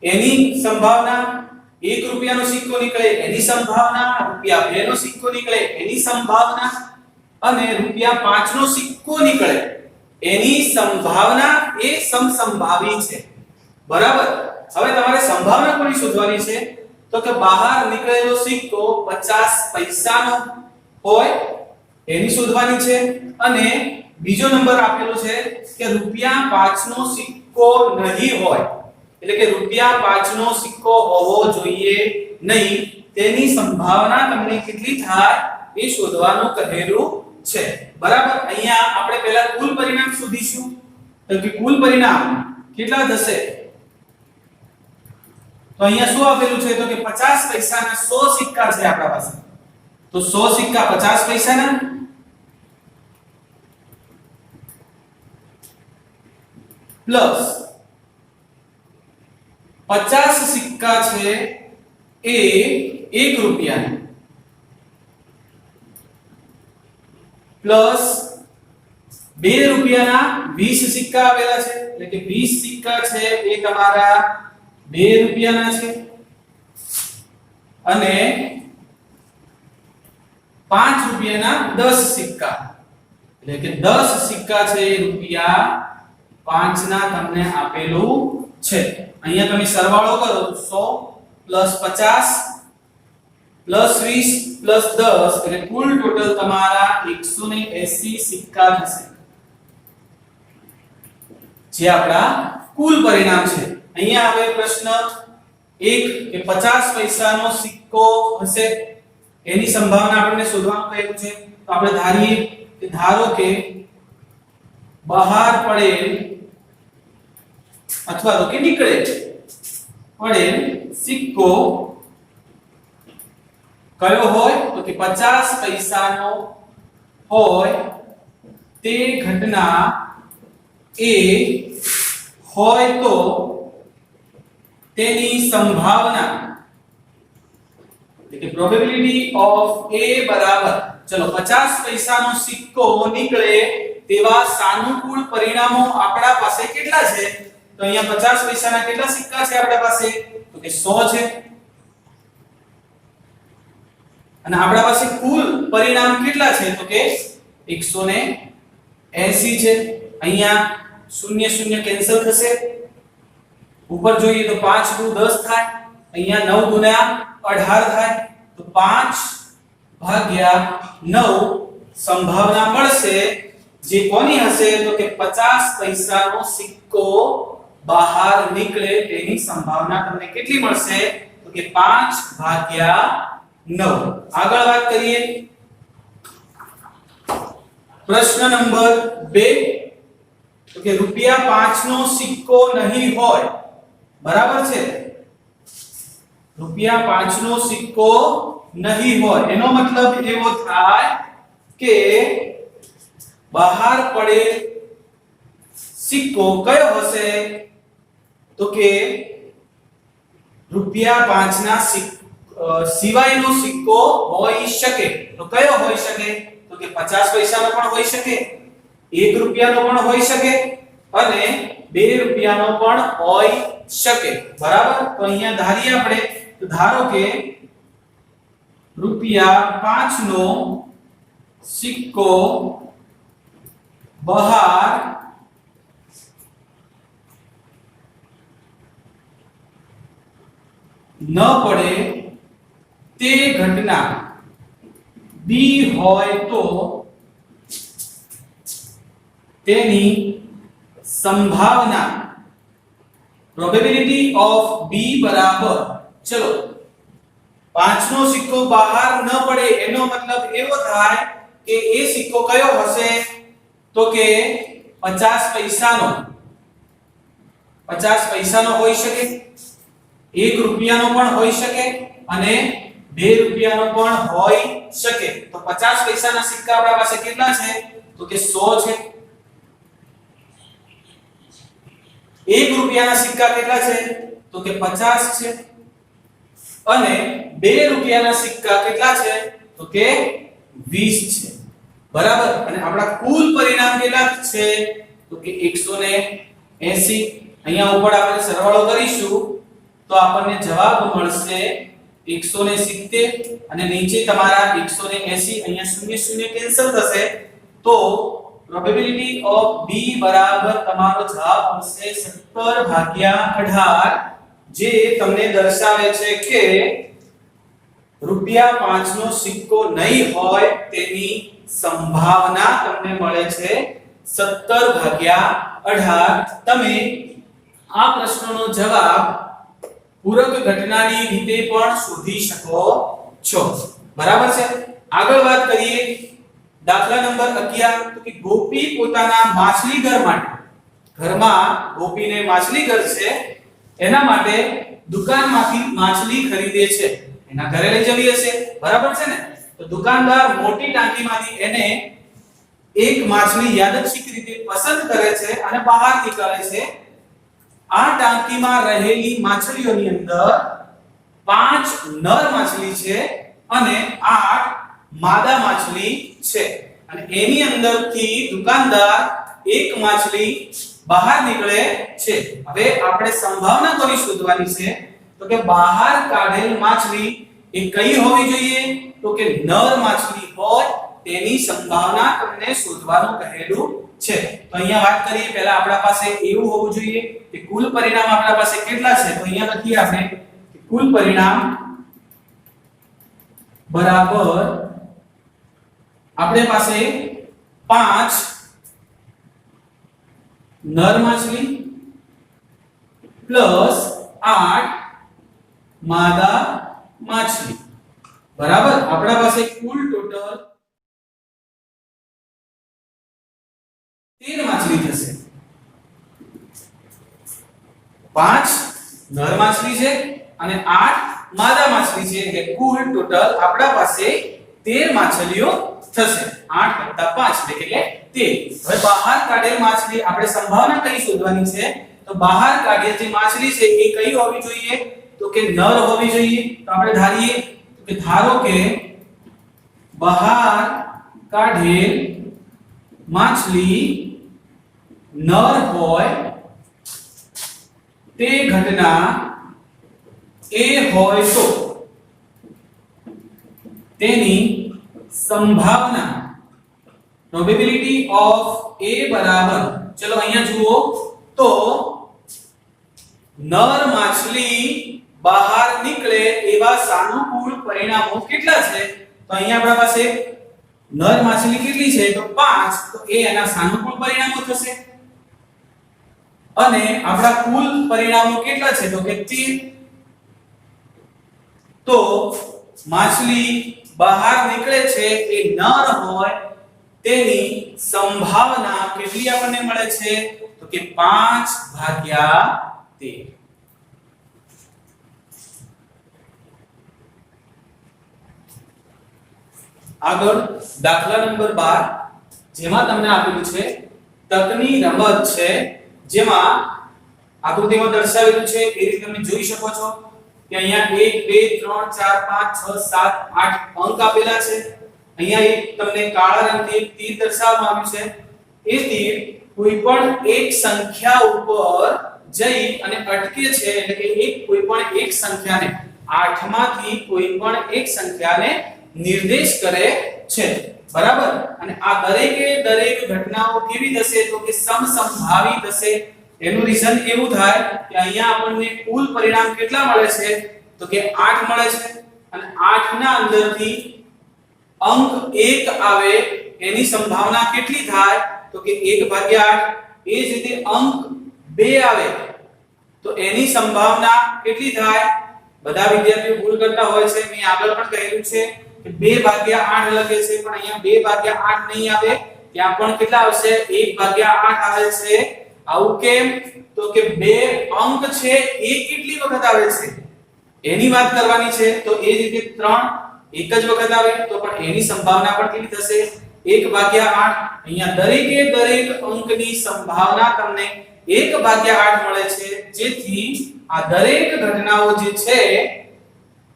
એની સંભાવના, 1 રૂપિયાનો સિક્કો નીકળે એની સંભાવના, રૂપિયા 2 નો સિક્કો નીકળે એની સંભાવના અને રૂપિયા 5 નો સિક્કો નીકળે એની સંભાવના એ સમસંભાવી છે. બરાબર, હવે તમારે સંભાવના કોની શોધવાની છે? તો કે બહાર નીકળેલો સિક્કો 50 પૈસાનો હોય એની શોધવાની છે અને બીજો નંબર આપેલો છે કે રૂપિયા 5 નો સિક્કો નહીં હોય, એટલે કે રૂપિયા 5 નો સિક્કો હોવો જોઈએ નહીં, તેની સંભાવના તમને કેટલી થાય એ શોધવાનું કહેલું છે. બરાબર, અહીંયા આપણે પહેલા કુલ પરિણામ શોધીશું. તો કે કુલ પરિણામ કેટલા થશે? તો અહીંયા શું આપેલું છે? તો કે 50 પૈસાના 100 સિક્કા છે આપણા પાસે. તો 100 સિક્કા 50 પૈસાના પ્લસ 50 સિક્કા છે એ 1 રૂપિયાના પ્લસ 2 રૂપિયાના 20 સિક્કા આવેલા છે, એટલે કે 20 સિક્કા છે એ તમારા 2 રૂપિયાના છે અને 5 રૂપિયાના 10 સિક્કા, એટલે કે 10 સિક્કા છે એ રૂપિયા 5 ના તમને આપેલું છે. અહીંયા તમે સરવાળો કરો તો 100 + 50 + 20 + 10 એટલે કુલ ટોટલ તમારા 180 સિક્કા થશે, જે આપણા કુલ પરિણામ છે. અહીંયા હવે પ્રશ્ન 1 કે 50 પૈસાનો સિક્કો હશે એની સંભાવના આપણને શોધવાનું કહ્યું છે. તો આપણે ધારીએ કે ધારો કે બહાર પડેલ અથવા તો કે નીકળે પડેલ સિક્કો કયો હોય? તો કે 50 પૈસાનો હોય તે ઘટના એ હોય તો તેની સંભાવના, એટલે કે પ્રોબેબિલિટી ઓફ A બરાબર, ચલો 50 પૈસાનો સિક્કો નીકળે તેવા સાનુકૂળ પરિણામો આપણા પાસે કેટલા છે? તો અહીંયા 50 પૈસાના કેટલા સિક્કા છે આપણા પાસે? તો કે 100 છે અને આપણા પાસે કુલ પરિણામ કેટલા છે? તો કે 180 80 છે, અહીંયા 0 0 કેન્સલ થશે, ઉપર જોઈએ તો 5 દુ 10 થાય, અહીંયા 9 ગુણ્યા 18 થાય, તો 5 ભાગ્યા 9 સંભાવના મળશે જે કોની હશે તો કે 50 પૈસાનો સિક્કો બહાર નીકળે તેની સંભાવના તમને કેટલી મળશે તો કે 5 ભાગ્યા 9. આગળ વાત કરીએ પ્રશ્ન નંબર 2 તો કે ₹5 નો સિક્કો નહીં હોય, બરાબર છે, ₹5 નો સિક્કો નહીં હોય એનો મતલબ એવો થાય કે બહાર પડે સિક્કો કયો હશે તો કે ₹5 ના સિવાયનો સિક્કો હોઈ શકે. તો કયો હોઈ શકે તો કે 50 પૈસાનો પણ હોઈ શકે, 1 રૂપિયાનો પણ હોઈ શકે અને 2 રૂપિયાનો પણ હોઈ શકે, બરાબર. તો અહીંયા ધારીએ આપણે, તો ધારો કે ₹5 નો સિક્કો બહાર ન પડે તે ઘટના B હોય તો તેની સંભાવના પ્રોબેબિલિટી ઓફ B બરાબર, ચલો 5 નો સિક્કો બહાર ન પડે એનો મતલબ એવો થાય કે એ સિક્કો કયો હશે તો કે 50 પૈસાનો, 50 પૈસાનો હોઈ શકે, 1 રૂપિયાનો પણ હોઈ શકે અને 2 રૂપિયાનો પણ હોઈ શકે. તો 50 પૈસાના સિક્કા આપણા પાસે કેટલા છે તો કે 100 છે. 1 રૂપિયાના સિક્કા કેટલા છે તો કે 50 છે અને 2 રૂપિયાના સિક્કા કેટલા છે તો કે 20 છે, બરાબર. અને આપણા કુલ પરિણામ કેટલા છે તો કે 180. અહીંયા ઉપર આપણે સરવાળો કરીશું તો આપણને જવાબ મળશે 170 અને નીચે તમારા 180, અહીંયા 0 0 કેન્સલ થશે તો પ્રોબેબિલિટી ઓફ B બરાબર તમારો જવાબ મળશે 17 ભાગ્યા 18 જે તમને દર્શાવે છે કે ₹5 નો સિક્કો નહીં હોય તેની સંભાવના તમને મળે છે 17 ભાગ્યા 18. તમે આ પ્રશ્નનો જવાબ પૂરક ઘટનાની રીતે પણ શોધી શકો છો, બરાબર છે. આગળ વાત કરીએ દાખલા નંબર 11 તો કે ગોપી પોતાના માછલી ઘર માટે, ઘરમાં ગોપીને માછલી ઘર છે એના માટે દુકાનમાંથી માછલી ખરીદે છે, એના ઘરે લઈ જવી હશે, બરાબર છે ને. તો દુકાનદાર મોટી ટાંકીમાંથી એને એક માછલી યાદચ્છિક રીતે પસંદ કરે છે અને બહાર નીકળે છે. આ ટાંકીમાં રહેલી માછલીઓની અંદર 5 નર માછલી છે અને 8 માદા માછલી છે અને એની અંદરથી દુકાનદાર એક માછલી બહાર નીકળે છે. હવે આપણે સંભાવના કોની શોધવાની છે તો કે બહાર કાઢેલ માછલી એ કઈ હોવી જોઈએ તો કે નર માછલી હોય તેની સંભાવના તમને શોધવાનું કહેલું છે. તો અહીંયા વાત કરીએ, પહેલા આપણા પાસે એવું હોવું જોઈએ કે કુલ પરિણામ આપણા પાસે કેટલા છે. તો અહીંયા લખીએ આપણે કે કુલ પરિણામ બરાબર આપણી પાસે 5 નર માછલી પ્લસ 8 માદા માછલી, બરાબર. આપણા પાસે કુલ ટોટલ 13 માછલી થશે. 5 નર માછલી છે અને 8 માદા માછલી છે એટલે કુલ ટોટલ આપણા પાસે 13 માછલીઓ થશે. 8 + 5 એટલે કે 13. હવે બહાર કાઢેલ માછલી આપણે સંભાવના કઈ શોધવાની છે તો બહાર કાઢેલ જે માછલી છે એ કઈ હોવી જોઈએ તો કે નર હોવી જોઈએ. તો આપણે ધારીએ કે ધારો કે બહાર કાઢેલ માછલી નર હોય તે ઘટના A હોય તો તેની સંભાવના પ્રોબેબિલિટી ઓફ A બરાબર, ચલો અહીંયા જુઓ તો નર માછલી બહાર નીકળે એવા સાનુકૂળ પરિણામો કેટલા છે? તો અહીંયા આપણા પાસે નર માછલી કેટલી છે? તો 5, તો એ એના સાનુકૂળ પરિણામો થશે. અને આપણા કુલ પરિણામો કેટલા છે? તો કે 13. તો માછલી બહાર નીકળે છે એ નર હોય તેની સંભાવના કેટલી આપણને મળે છે? તો કે 5/13. આગળ દાખલા નંબર 12 જેમાં તમને આપેલું છે તકની રમત છે, જેમાં આકૃતિમાં દર્શાવેલું છે એ રીતે તમે જોઈ શકો છો કે અહીંયા 1 2 3 4 5 6 7 8 અંક આપેલા છે. અહીંયા એક તમને કાળા રંગથી એક તીર દર્શાવવામાં આવ્યું છે. એ તીર કોઈ પણ એક સંખ્યા ઉપર જઈ અને અટકે છે, એટલે કે કોઈ પણ એક સંખ્યાને 8 માંથી કોઈ પણ એક સંખ્યાને નિર્દેશ કરે છે, બરાબર. અને આ દરેકે દરેક ઘટનાઓ કેવી થશે? તો કે સમસંભાવી થશે. એનું રીઝન એવું થાય કે અહીંયા આપણને કુલ પરિણામ કેટલા મળે છે? તો કે 8 મળે છે. અને 8 ના અંદરથી અંક 1 આવે એની સંભાવના કેટલી થાય? તો કે 1/8. એ જ રીતે અંક 2 આવે તો એની સંભાવના કેટલી થાય? બધા વિદ્યાર્થીઓ ભૂલ કરતા હોય છે. મેં આગળ પણ કહેલું છે કે 2/8 લખે છે, પણ અહીંયા 2/8 નહીં આવે, ત્યાં પણ કેટલા આવશે? 1/8 આવે છે. આવું કેમ? તો કે 2 અંક છે એ કેટલી વખત આવે છે એની વાત કરવાની છે. તો એ જ રીતે 3 એક જ વખત આવે તો પણ એની સંભાવના પણ કેટલી થશે? 1/8. અહીંયા દરેકે દરેક અંકની સંભાવના તમને 1/8 મળે છે, જેથી આ દરેક ઘટનાઓ જે છે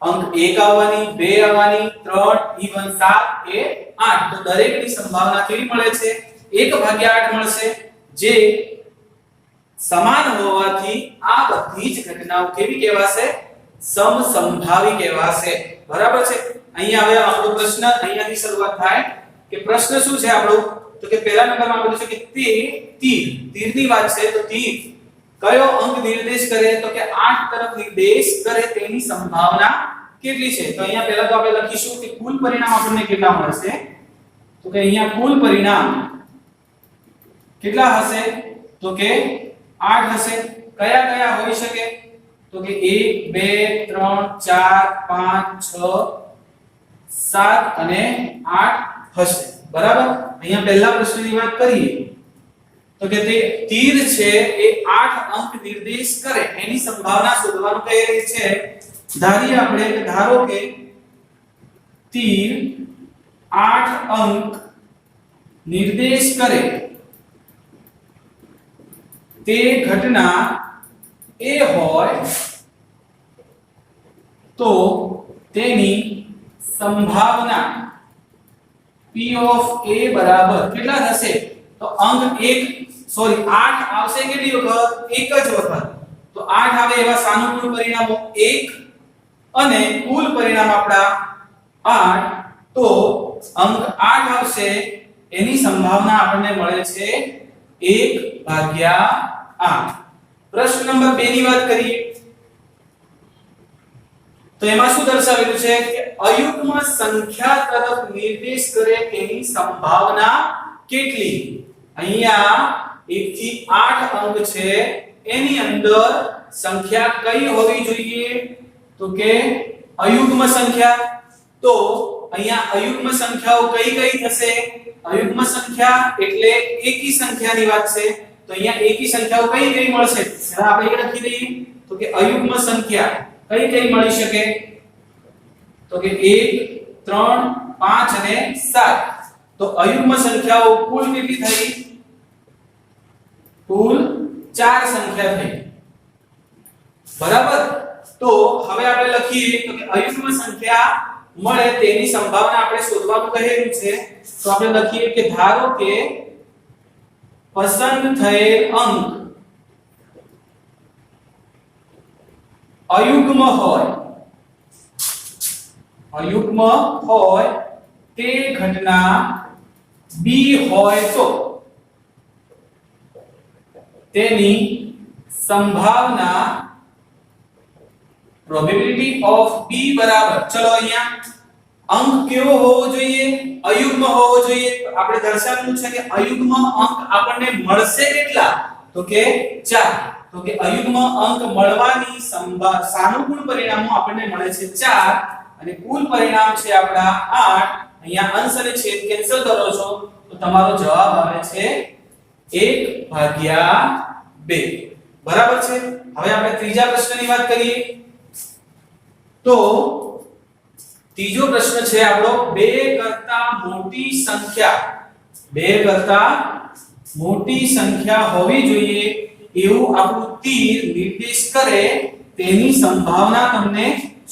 અંક 1 આવવાની, 2 આવવાની, 3 even 7 એ 8, તો દરેકની સંભાવના કેવી મળે છે? 1/8 મળશે, જે સમાન હોવાથી આ બધી જ ઘટનાઓ કેવી કહેવાશે? સમસંભાવી કહેવાશે, બરાબર છે. અહીંયા હવે આપણો પ્રશ્ન અહીંયાથી શરૂઆત થાય કે પ્રશ્ન શું છે આપણો? તો કે પહેલા નંબરમાં આપેલું છે કે તે તીરની વાત છે. તો તીર કયો અંક નિર્દેશ કરે? તો કે 8 તરફ નિર્દેશ કરે તેની સંભાવના કેટલી છે? તો અહીંયા પહેલા તો આપણે લખીશું કે કુલ પરિણામ આપણને કેટલા મળશે? તો કે અહીંયા કુલ પરિણામ કેટલા હશે? તો કે 8 હશે. કયા કયા હોઈ શકે? તો કે 1 2 3 4 5 6 7 અને 8 હશે, બરાબર. અહીંયા પહેલા પ્રશ્નની વાત કરીએ તો કે તે તીર છે એ 8 અંક નિર્દેશ કરે એની સંભાવના શોધવાનું કહે છે. ધારીએ આપણે કે ધારો કે તીર 8 અંક નિર્દેશ કરે તે ઘટના એ હોય તો તેની સંભાવના P of A બરાબર કેટલા થશે? તો અંક 8 આવશે કેટલી વખત? એક જ વખત. તો 8 આવે એવા સાનુકૂળ પરિણામો 1 અને કુલ પરિણામ આપણા 8, તો અંક 8 આવશે એની સંભાવના આપણને મળે છે 1/8. પ્રશ્ન નંબર 2 ની વાત કરીએ તો એમાં શું દર્શાવેલું છે કે અયુગ્મ સંખ્યા તરફ નિર્દેશ કરે તેની સંભાવના કેટલી? અહીંયા 1 થી 8 અંક છે એની અંદર સંખ્યા કઈ હોવી જોઈએ? તો કે અયુગ્મ સંખ્યા. તો અહીંયા અયુગ્મ સંખ્યાઓ કઈ કઈ થશે? અયુગ્મ સંખ્યા એટલે એકી સંખ્યાની વાત છે. તો અહીંયા એકી સંખ્યાઓ કઈ કઈ મળશે? આપણે લખી દઈએ તો કે અયુગ્મ સંખ્યા કઈ કઈ મળી શકે? તો કે 1 3 5 અને 7. તો અયુગ્મ સંખ્યાઓ કુલ કેટલી થઈ? કુલ 4 સંખ્યા થઈ, બરાબર. તો હવે આપણે લખીએ તો કે અયુગ્મ સંખ્યા મળે તેની સંભાવના આપણે શોધવાનું કહેલું છે. તો આપણે લખીએ કે ધારો કે પસંદ થયેલ અંક અયુગ્મ હોય તે ઘટના b હોય તો તેની સંભાવના પ્રોબેબિલિટી ઓફ b બરાબર, ચલો અહીંયા અંક કેવો હોવો જોઈએ? અયુગ્મ હોવો જોઈએ. તો આપણે દર્શાવ્યું છે કે અયુગ્મ અંક આપણને મળશે કેટલા? તો કે 4. તો કે અયુગ્મ અંક મળવાની સાનુકૂળ પરિણામો આપણને મળે છે 4 અને કુલ પરિણામ છે આપડા 8. અહીંયા અંશ અને છેદ કેન્સલ કરો છો તો તમારો જવાબ આવે છે 1/2. બરાબર છે. હવે આપણે ત્રીજા પ્રશ્નની વાત કરીએ. તો ત્રીજો પ્રશ્ન છે આપણો 2 કરતા મોટી સંખ્યા, 2 કરતા મોટી સંખ્યા હોવી જોઈએ એવું આપણું તીર નિર્દેશ કરે તેની સંભાવના તમને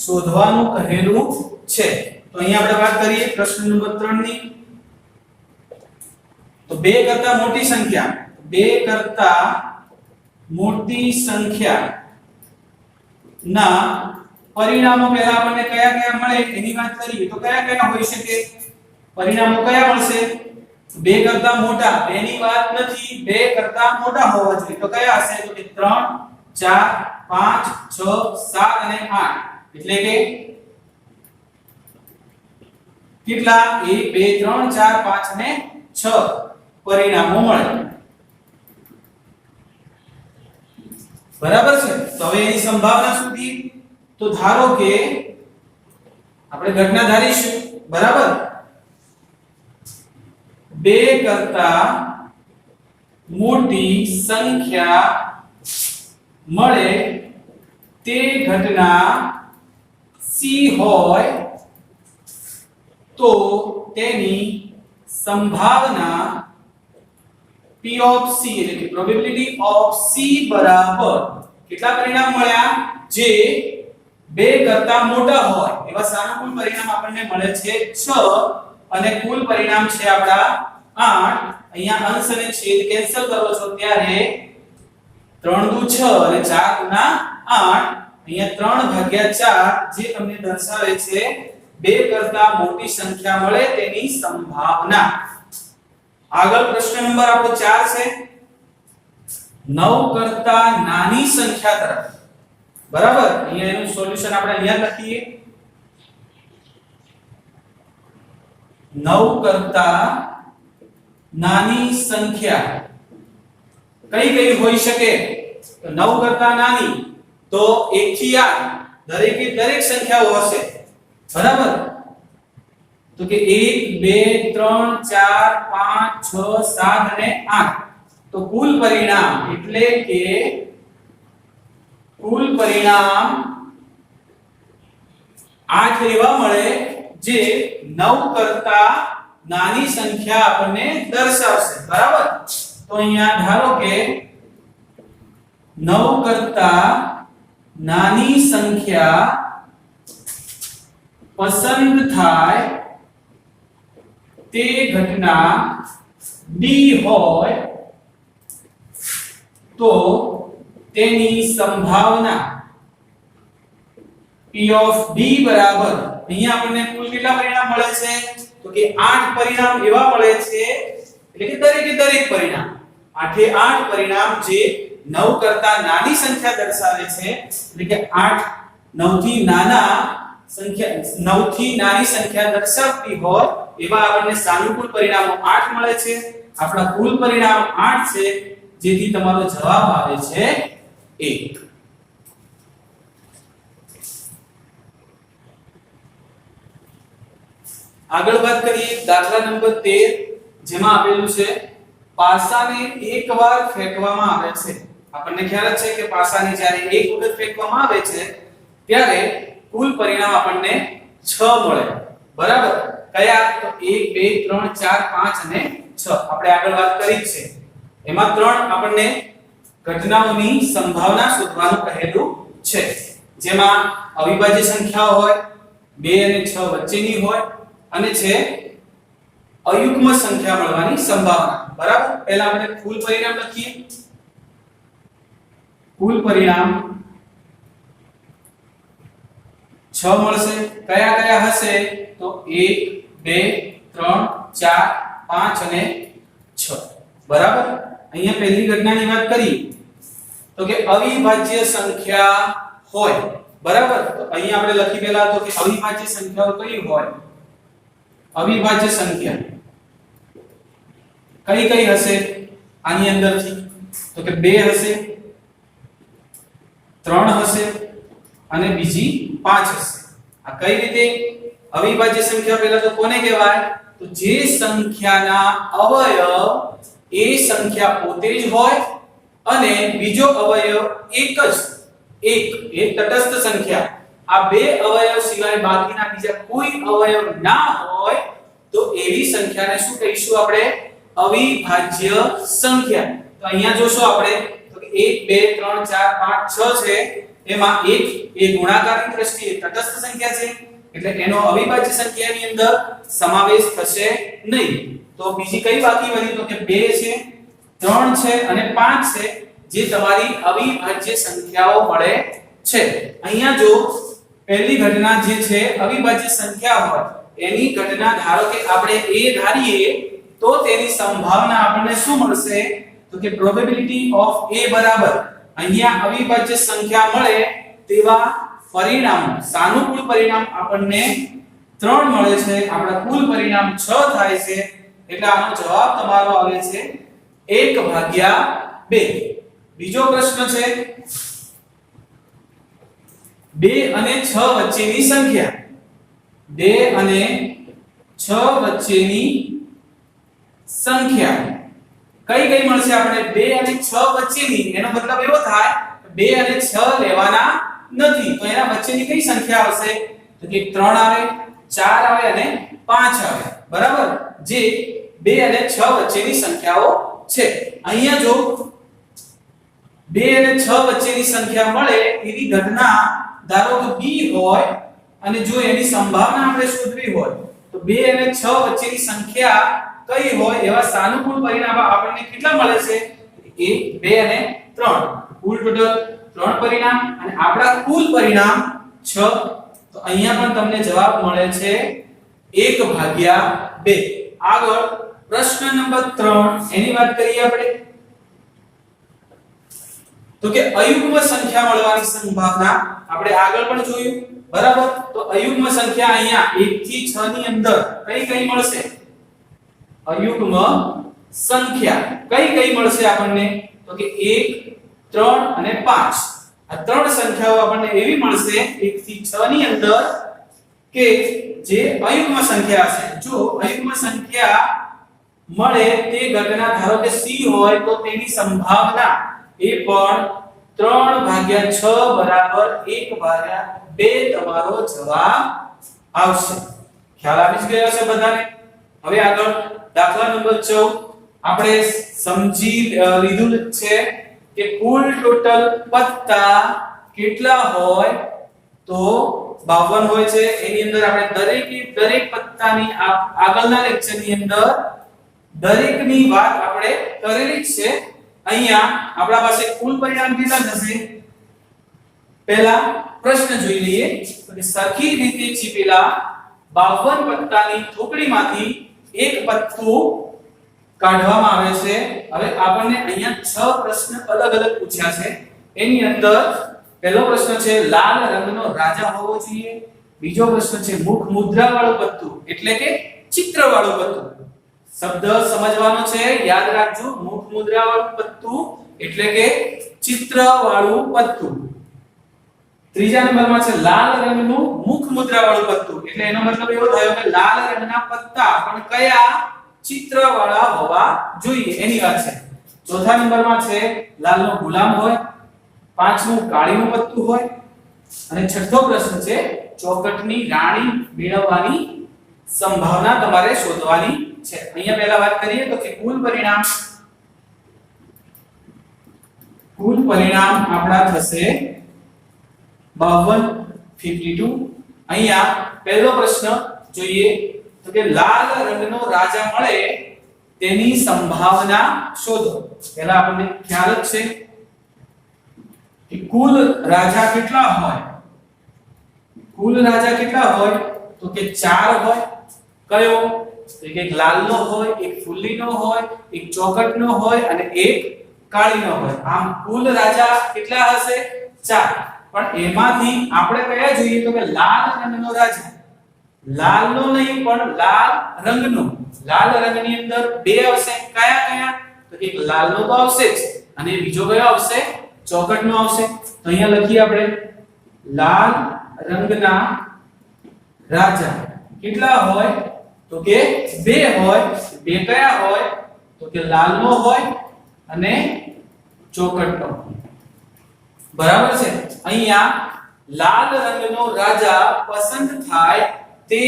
શોધવાનું કહેલું છે. તો અહીંયા આપણે વાત કરીએ પ્રશ્ન નંબર 3 ની. તો 2 કરતા મોટી સંખ્યા, 2 કરતા મોટી સંખ્યા ના પરિણામો પહેલા આપણને કયા કયા મળે એની વાત કરીએ. તો કયા કયા હોઈ શકે? પરિણામો કયા મળશે? 2 કરતા મોટા, 2 ની વાત નથી, 2 કરતા મોટા હોવા જોઈએ. તો કયા હશે? તો કે 3, 4, 5, 6, 7 અને 8. એટલે કે કેટલા? 1 2 3 4 5 અને 6 પરિણામો મળે. બરાબર છે. તો હવે એની સંભાવના સુધી તો ધારો કે આપણે ઘટના ધારીશું, બરાબર? 2 કરતા મોટી સંખ્યા મળે તે ઘટના C હોય તો તેની સંભાવના P of C એટલે કે પ્રોબેબિલિટી ઓફ C બરાબર કેટલા પરિણામ મળ્યા? જે 2 કરતા મોટા હોય એવા સાનુકૂળ પરિણામ આપણને મળે છે 6 અને કુલ પરિણામ છે આપડા 8. અહીંયા અંશ અને છેદ કેન્સલ કરો છો ત્યારે 3 દુ 6 અને 4 ગુના 8. અહીંયા 3/4 જે તમને દર્શાવે છે 2 કરતા મોટી સંખ્યા મળે તેની સંભાવના. આગળ પ્રશ્ન નંબર આપણો 4 છે 9 કરતા નાની સંખ્યા તરફ. બરાબર? અહીંયા એનું સોલ્યુશન આપણે અહીંયા લખીએ. 9 કરતા નાની સંખ્યા કઈ કઈ હોઈ શકે? તો 9 કરતા નાની તો 1 થી 8 દરેકે દરેક સંખ્યાઓ હશે. બરાબર? તો કે 1 2 3 4 5 6 7 અને 8. તો કુલ પરિણામ એટલે કે કુલ પરિણામ 8 એવા મળે જે 9 કરતા નાની સંખ્યા આપણને દર્શાવશે. બરાબર? તો અહીંયા ધારો કે 9 કરતા નાની સંખ્યા પસંદ થાય તે ઘટના D હોય તો તેની સંભાવના P of D બરાબર અહીંયા આપણને કુલ કેટલા પરિણામ મળે છે? તો કે 8 પરિણામ એવા મળે છે એટલે કે દરેકે દરેક પરિણામ 8 એ 8 પરિણામ જે 9 કરતા નાની સંખ્યા દર્શાવે છે. એટલે કે 8 9 થી નાના સંખ્યા 9 થી નાની સંખ્યા દર્શાવતી હોય એવા આપણને સાનુકૂળ પરિણામો 8 મળે છે. આપણા કુલ પરિણામ 8 છે જેથી તમારો જવાબ આવે છે 1. આગળ વાત કરીએ દાખલા નંબર 13 જેમાં આપેલું છે પાસાને એકવાર ફેંકવામાં આવે છે. આપણને ખ્યાલ છે કે પાસાને જ્યારે એક વખત ફેંકવામાં આવે છે ત્યારે કુલ પરિણામ આપણને 6 મળે. બરાબર? કયા? તો 1 2 3 4 5 અને 6 આપણે આગળ વાત કરી છે. એમાં 3 આપણને ઘટનાઓની સંભાવના શોધવાનું કહેલું છે. જેમાં અવિભાજ્ય સંખ્યાઓ હોય, 2 અને 6 વચ્ચેની હોય અને છે અયુગ્મ સંખ્યા મળવાની સંભાવના. બરાબર? પહેલા આપણે કુલ પરિણામ લખીએ. કુલ પરિણામ 6 મળશે. કયા કયા હશે? તો 1 2 3 4 5 અને 6 બરાબર। અહીંયા પહેલી ઘટનાની વાત કરી તો કે અવિભાજ્ય સંખ્યા હોય બરાબર। તો અહીંયા આપણે લખી પહેલા તો કે અવિભાજ્ય સંખ્યાઓ કઈ હોય, અવિભાજ્ય સંખ્યા કઈ કઈ હશે આની અંદરથી તો કે 2 હશે, 3 હશે અને બીજી 5 હશે। આ કઈ રીતે અવિભાજ્ય સંખ્યા પહેલા તો કોને કહેવાય તો જે સંખ્યાના અવયવ એ સંખ્યા પોતે જ હોય અને બીજો અવયવ એક એ તટસ્થ સંખ્યા, આ બે અવયવ સિવાય બાકીના બીજા કોઈ અવયવ ના હોય તો એવી સંખ્યાને શું કહીશું આપણે અવિભાજ્ય સંખ્યા। તો અહીંયા જોશો આપણે તો કે 1 2 3 4 5 6 છે, એમાં 1 એ ગુણાકારની દ્રષ્ટિએ તટસ્થ સંખ્યા છે એટલે એનો અવિભાજ્ય સંખ્યાની અંદર સમાવેશ થશે નહીં। તો બીજી કઈ બાકી વળી તો કે 2 છે, 3 છે અને 5 છે જે તમારી અવિભાજ્ય સંખ્યાઓ મળે છે। અહીંયા જો પહેલી ઘટના જે છે અવિભાજ્ય સંખ્યા હોય એની ઘટના ધારો કે આપણે a ધારીએ તો તેની સંભાવના આપણને શું મળશે તો કે પ્રોબેબિલિટી ઓફ a બરાબર અહીંયા અવિભાજ્ય સંખ્યા મળે તેવા પરિણામ સાનુકૂળ પરિણામ આપણને 3 મળે છે, આપણા કુલ પરિણામ 6 થાય છે એટલે આનો જવાબ તમારો આવે છે 1/2। બીજો પ્રશ્ન છે 2 અને 6 વચ્ચેની સંખ્યા, 2 અને 6 વચ્ચેની સંખ્યા કઈ કઈ મળશે આપણે 2 અને 6 વચ્ચેની, એનો મતલબ એવો થાય 2 અને 6 લેવાના નથી તો એના વચ્ચેની કઈ સંખ્યા આવશે તો કે 3 આવે, 4 આવે અને 5 આવે બરાબર, જે 2 અને 6 વચ્ચેની સંખ્યાઓ છે। અહીંયા જો 2 અને 6 વચ્ચેની સંખ્યા મળે એવી ઘટના ધારો કે b હોય અને જો એની સંભાવના આપણે શોધવી હોય તો 2 અને 6 વચ્ચેની સંખ્યા કઈ હોય એવા સાનુકૂળ પરિણામ આપણને કેટલા મળે છે 1 2 અને 3, કુલ ટોટલ 3 પરિણામ અને આપણા કુલ પરિણામ 6। તો અહીંયા પણ તમને જવાબ મળે છે 1/2। આગળ પ્રશ્ન નંબર 3 એની વાત કરીએ આપણે તો કે અયુગ્મ સંખ્યા મળવાની સંભાવના આપણે આગળ પણ જોયું બરાબર। તો અયુગ્મ સંખ્યા અહીંયા 1 થી 6 ની અંદર કઈ કઈ મળશે અયુગ્મ સંખ્યા કઈ કઈ મળશે આપણને તો કે 1 3 અને 5 આ ત્રણ સંખ્યાઓ આપણને એવી મળશે 1 થી 6 ની અંદર કે જે અયુગ્મ સંખ્યા હશે। જો અયુગ્મ સંખ્યા મળે તે ઘટના ધારો કે c હોય તો તેની સંભાવના એ પણ 3/6 બરાબર 1/2 તમારો જવાબ આવશે। ખ્યાલ આવી જ ગયો છે બધાને। હવે આગળ દાખલા નંબર 14 આપણે સમજી લીધું છે કે કુલ ટોટલ પત્તા કેટલા હોય તો 52 હોય છે। એની અંદર આપણે દરેક પત્તાની આગળના લેક્ચરની અંદર દરેકની વાત આપણે કરેલી જ છે। અહીંયા આપણા પાસે કુલ પરિણામ કેટલા થશે પહેલા પ્રશ્ન જોઈ લઈએ તો કે સરખી રીતે ચીપેલા 52 પત્તાની ટોકડીમાંથી એક પત્તું કાઢવામાં આવે છે। હવે આપણને અહીંયા 6 પ્રશ્ન અલગ અલગ પૂછ્યા છે। એની અંદર પહેલો પ્રશ્ન છે લાલ રંગનો રાજા હોવો જોઈએ, બીજો પ્રશ્ન છે મુખ મુદ્રા વાળું પત્તું એટલે કે ચિત્ર વાળું પત્તું, શબ્દ સમજવાનો છે યાદ રાખજો, મુખ મુદ્રા વાળું પત્તું એટલે કે ચિત્ર વાળું પત્તું। ત્રીજા નંબરમાં છે લાલ રંગનું મુખ મુદ્રા વાળું પત્તું એટલે એનો મતલબ એવો થયો કે લાલ રંગના પત્તા પણ કયા ચિત્ર વાળા હોવા જોઈએ એની વાત છે। ચોથા નંબરમાં છે લાલનો ગુલામ હોય, પાંચમું કાળીનું પત્તું હોય અને છઠ્ઠો પ્રશ્ન છે ચોકટની રાણી મેળવવાની સંભાવના તમારે શોધવાની છે। અહીંયા પહેલા વાત કરીએ તો કે કુલ પરિણામ આપણા થશે 52 અહીંયા પહેલો પ્રશ્ન જોઈએ તો કે લાલ રંગનો રાજા મળે તેની સંભાવના શોધો। પહેલા આપણને ખ્યાલ જ છે કે કુલ રાજા કેટલા હોય તો કે 4 હોય। કયો તો એક લાલનો હોય, એક ફૂલીનો હોય, એક ચોકટનો હોય અને એક કાળીનો હોય. આમ કુલ રાજા કેટલા હશે? 4. પણ એમાંથી આપણે કયા જોઈએ તો કે લાલ રંગનો રાજા. લાલનો નહીં પણ લાલ રંગનો. લાલ રંગની અંદર બે આવશે. કયા કયા? તો એક લાલનો તો આવશે જ અને બીજો કયો આવશે? ચોકટનો આવશે. તો અહીંયા લખીએ આપણે લાલ રંગના રાજા કેટલા હોય? તો કે બે હોય. બે કયા હોય? તો કે લાલનો હોય અને ચોકટનો. બરાબર છે? અહીંયા લાલ રંગનો રાજા પસંદ થાય તે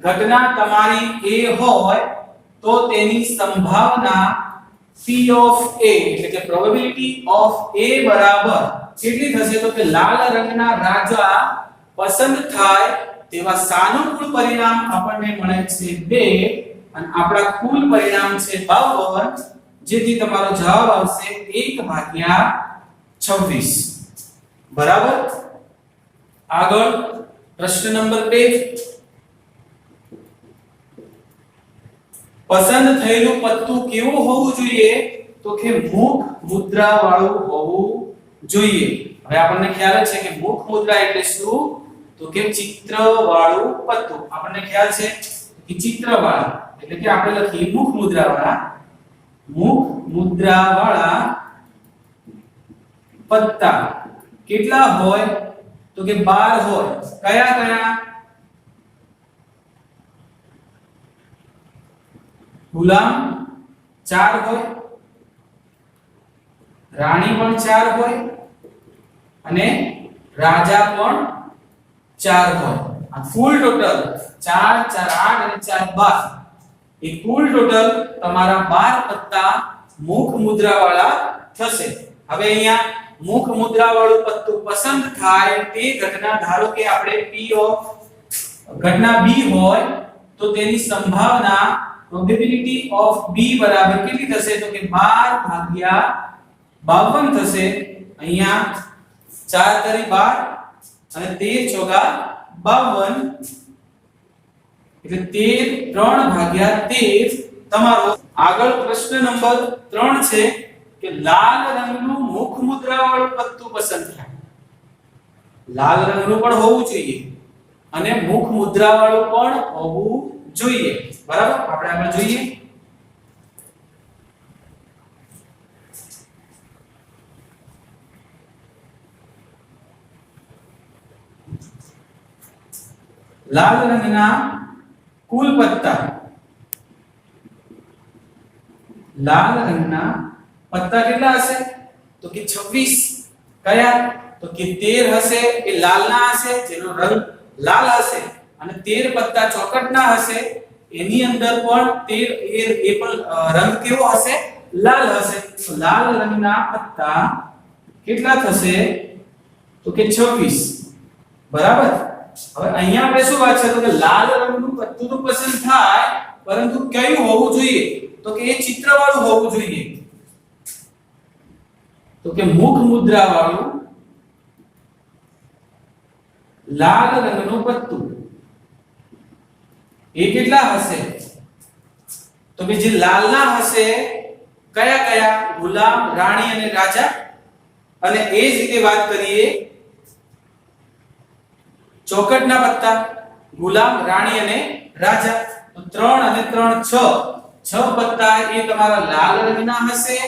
ઘટના તમારી A હોય તો તેની સંભાવના P of A એટલે કે probability of A બરાબર કેટલી થશે? તો કે લાલ રંગના રાજા પસંદ થાય તેવા સાનુકૂળ પરિણામ આપણને મળે છે 2 અને આપણા કુલ પરિણામ છે 52, જેથી તમારો જવાબ આવશે 1/26. બરાબર? આગળ પ્રશ્ન નંબર 2. પસંદ થયેલું પત્તું કેવું હોવું જોઈએ? તો કે મુખ મુદ્રા વાળું હોવું જોઈએ. હવે આપણને ખ્યાલ છે કે મુખ મુદ્રા એટલે શું? તો કે ચિત્ર વાળું પત્તું. આપણને ખ્યાલ છે કે ચિત્ર વાળા એટલે કે આપણે લખીએ મુખ મુદ્રા વાળા. મુખ મુદ્રા વાળા પત્તા કેટલા હોય? તો કે 12 હોય. કયા કયા? ગુલામ 4 હોય, રાણી પણ 4 હોય અને રાજા પણ 4 હોય. આ ફૂલ ટોટલ 4 4 8 અને 4 12 એ કુલ ટોટલ તમારા 12 પત્તા મુખ મુદ્રા વાળા થશે. હવે અહીંયા મુખ મુદ્રા વાળું પત્તું પસંદ થાય તે ઘટના, ધારો કે આપણે P of ઘટના B હોય તો તેની સંભાવના probability of B બરાબર કેટલી થશે? તો કે 12/52 થશે. અહીંયા 4 તરી 12 અને 13 ચોગા 52 એટલે 13/13 તમારો. આગળ પ્રશ્ન નંબર 3 છે કે લાલ રંગનું મુખ મુદ્રા વાળું પત્તું પસંદ થાય. લાલ રંગનું પણ હોવું જોઈએ અને મુખ મુદ્રા વાળું પણ હોવું જોઈએ. બરાબર? આપણે આગળ જોઈએ. લાલ રંગના કુલ પત્તા. લાલ રંગના પત્તા કેટલા હશે? તો કે 26. કયા? તો કે 13 હશે એ લાલના હશે જેનો રંગ લાલ હશે અને 13 પત્તા ચોકટના હશે એની અંદર પણ 13 એ પણ રંગ કેવો હશે? લાલ હશે. તો લાલ રંગના પત્તા કેટલા થશે? તો કે 26. બરાબર? હવે અહીંયા આપણે શું વાત છે? તો કે લાલ રંગનું પત્તું તો પસંદ થાય પરંતુ કયું હોવું જોઈએ? તો કે એ ચિત્ર વાળું હોવું જોઈએ. તો કે મુખ મુદ્રા વાળું લાલ રંગનું પત્તું એ કેટલા હશે? તો કે જે લાલના હશે કયા કયા? ગુલામ, રાણી અને રાજા. અને એ જ રીતે વાત કરીએ ચોકટના પત્તા, ગુલામ, રાણી અને રાજા. તો 3 અને 3 6 પત્તા એ તમારા લાલ રંગના હશે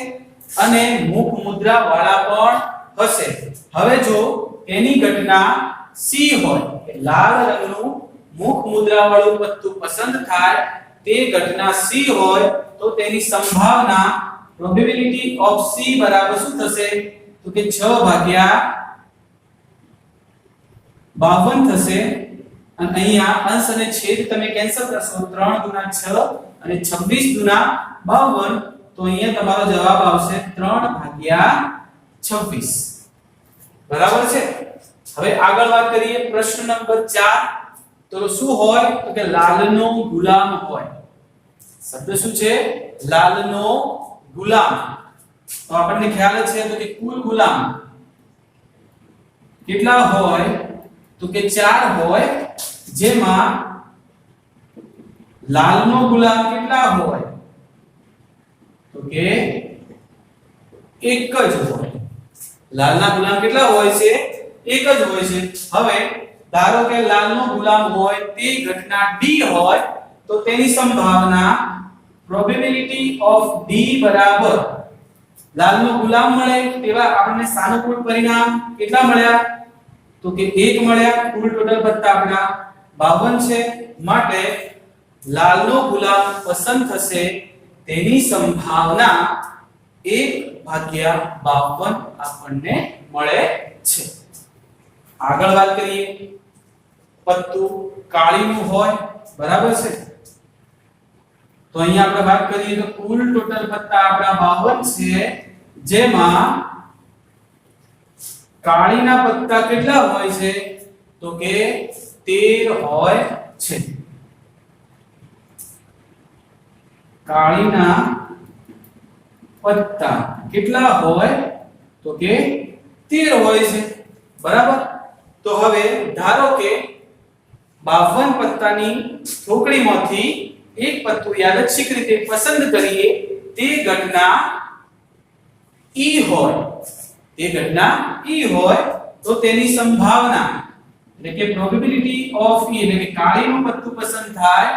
અને મુખ મુદ્રા વાળા પણ હશે. હવે જો એની ઘટના C હોય કે લાલ રંગનું મુખ મુદ્રા વાળું પત્તું પસંદ થાય તે ઘટના C હોય તો તેની સંભાવના probability of C બરાબર શું થશે? તો કે 6/52 થશે. અને અહીંયા અંશ અને છેદ તમે કેન્સલ કરશો. 3 ગુણ્યા 6 અને 26 ગુણ્યા 52 તો અહીંયા તમારો જવાબ આવશે 3/26. બરાબર છે? હવે આગળ વાત કરીએ પ્રશ્ન નંબર 4. તો શું હોય? તો કે લાલનો ગુલામ હોય. શબ્દ શું છે? લાલનો ગુલામ. તો આપણને ખ્યાલ છે તો કે કુલ ગુલામ કેટલા હોય? તો કે 4 હોય જેમાં લાલનો ગુલામ કેટલા હોય તો કે એક જ હોય લાલના ગુલામ કેટલા હોય છે એક જ હોય છે હવે ધારો કે લાલનો ગુલામ હોય તે ઘટના D હોય તો તેની સંભાવના પ્રોબેબિલિટી ઓફ D બરાબર લાલનો ગુલામ મળે તેવા આપણને સાનુકૂળ પરિણામ કેટલા મળ્યા તો કે 1 મળ્યા કુલ ટોટલ પત્તા આપણા 52 છે માટે લાલનો ગુલામ પસંદ થશે તેની સંભાવના 1/52 આપણને મળે છે આગળ વાત કરીએ પત્તું કાળીનું હોય બરાબર છે તો અહીંયા આપણે વાત કરીએ તો કુલ ટોટલ પત્તા આપણા 52 છે જેમાં કાળીના પત્તા કેટલા હોય છે તો કે 13 હોય છે કાળીના પત્તા કેટલા હોય તો કે 13 હોય છે બરાબર તો હવે ધારો કે 52 પત્તાની ટોકડીમાંથી એક પત્તું યાદચ્છિક રીતે પસંદ કરીએ તે ઘટના E હોય તો તેની સંભાવના એટલે કે પ્રોબેબિલિટી ઓફ E એટલે કે કાળીનું પત્તું પસંદ થાય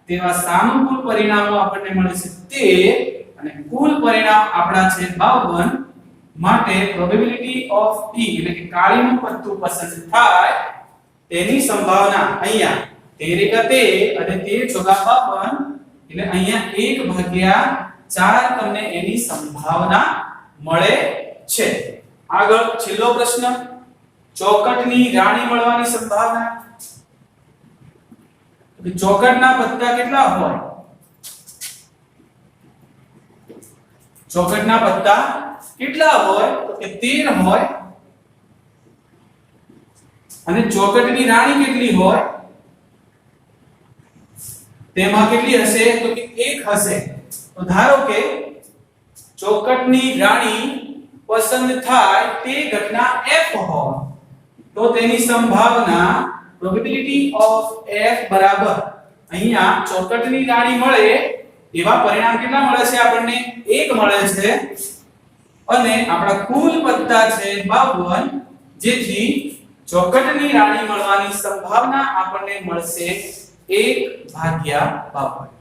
તેવા સાનુકૂળ પરિણામો આપણને મળે છે 13 અને કુલ પરિણામ આપણા છે 52 માટે પ્રોબેબિલિટી ઓફ E એટલે કે કાળીનું પત્તું પસંદ થાય તેની સંભાવના અહીંયા 13 અને 13 52 એટલે અહીંયા 1/4 તમને એની સંભાવના મળે છે આગળ છેલ્લો પ્રશ્ન ચોકટની રાણી મળવાની સંભાવના ચોકટના પત્તા કેટલા હોય ચોકટના પત્તા કેટલા હોય તો કે 13 હોય અને ચોકટની રાણી કેટલી હોય તેમાં કેટલી હશે તો કે 1 હશે તો ધારો કે ચોકટની રાણી પસંદ થાય તે ઘટના F હોય તો તેની સંભાવના પ્રોબેબિલિટી ઓફ F બરાબર અહીંયા ચોકટની રાણી મળે એવા પરિણામ કેટલા મળે છે આપણને 1 મળે છે અને આપણા કુલ પત્તા છે 52 જેથી ચોકટની રાણી મળવાની સંભાવના આપણને મળશે 1/52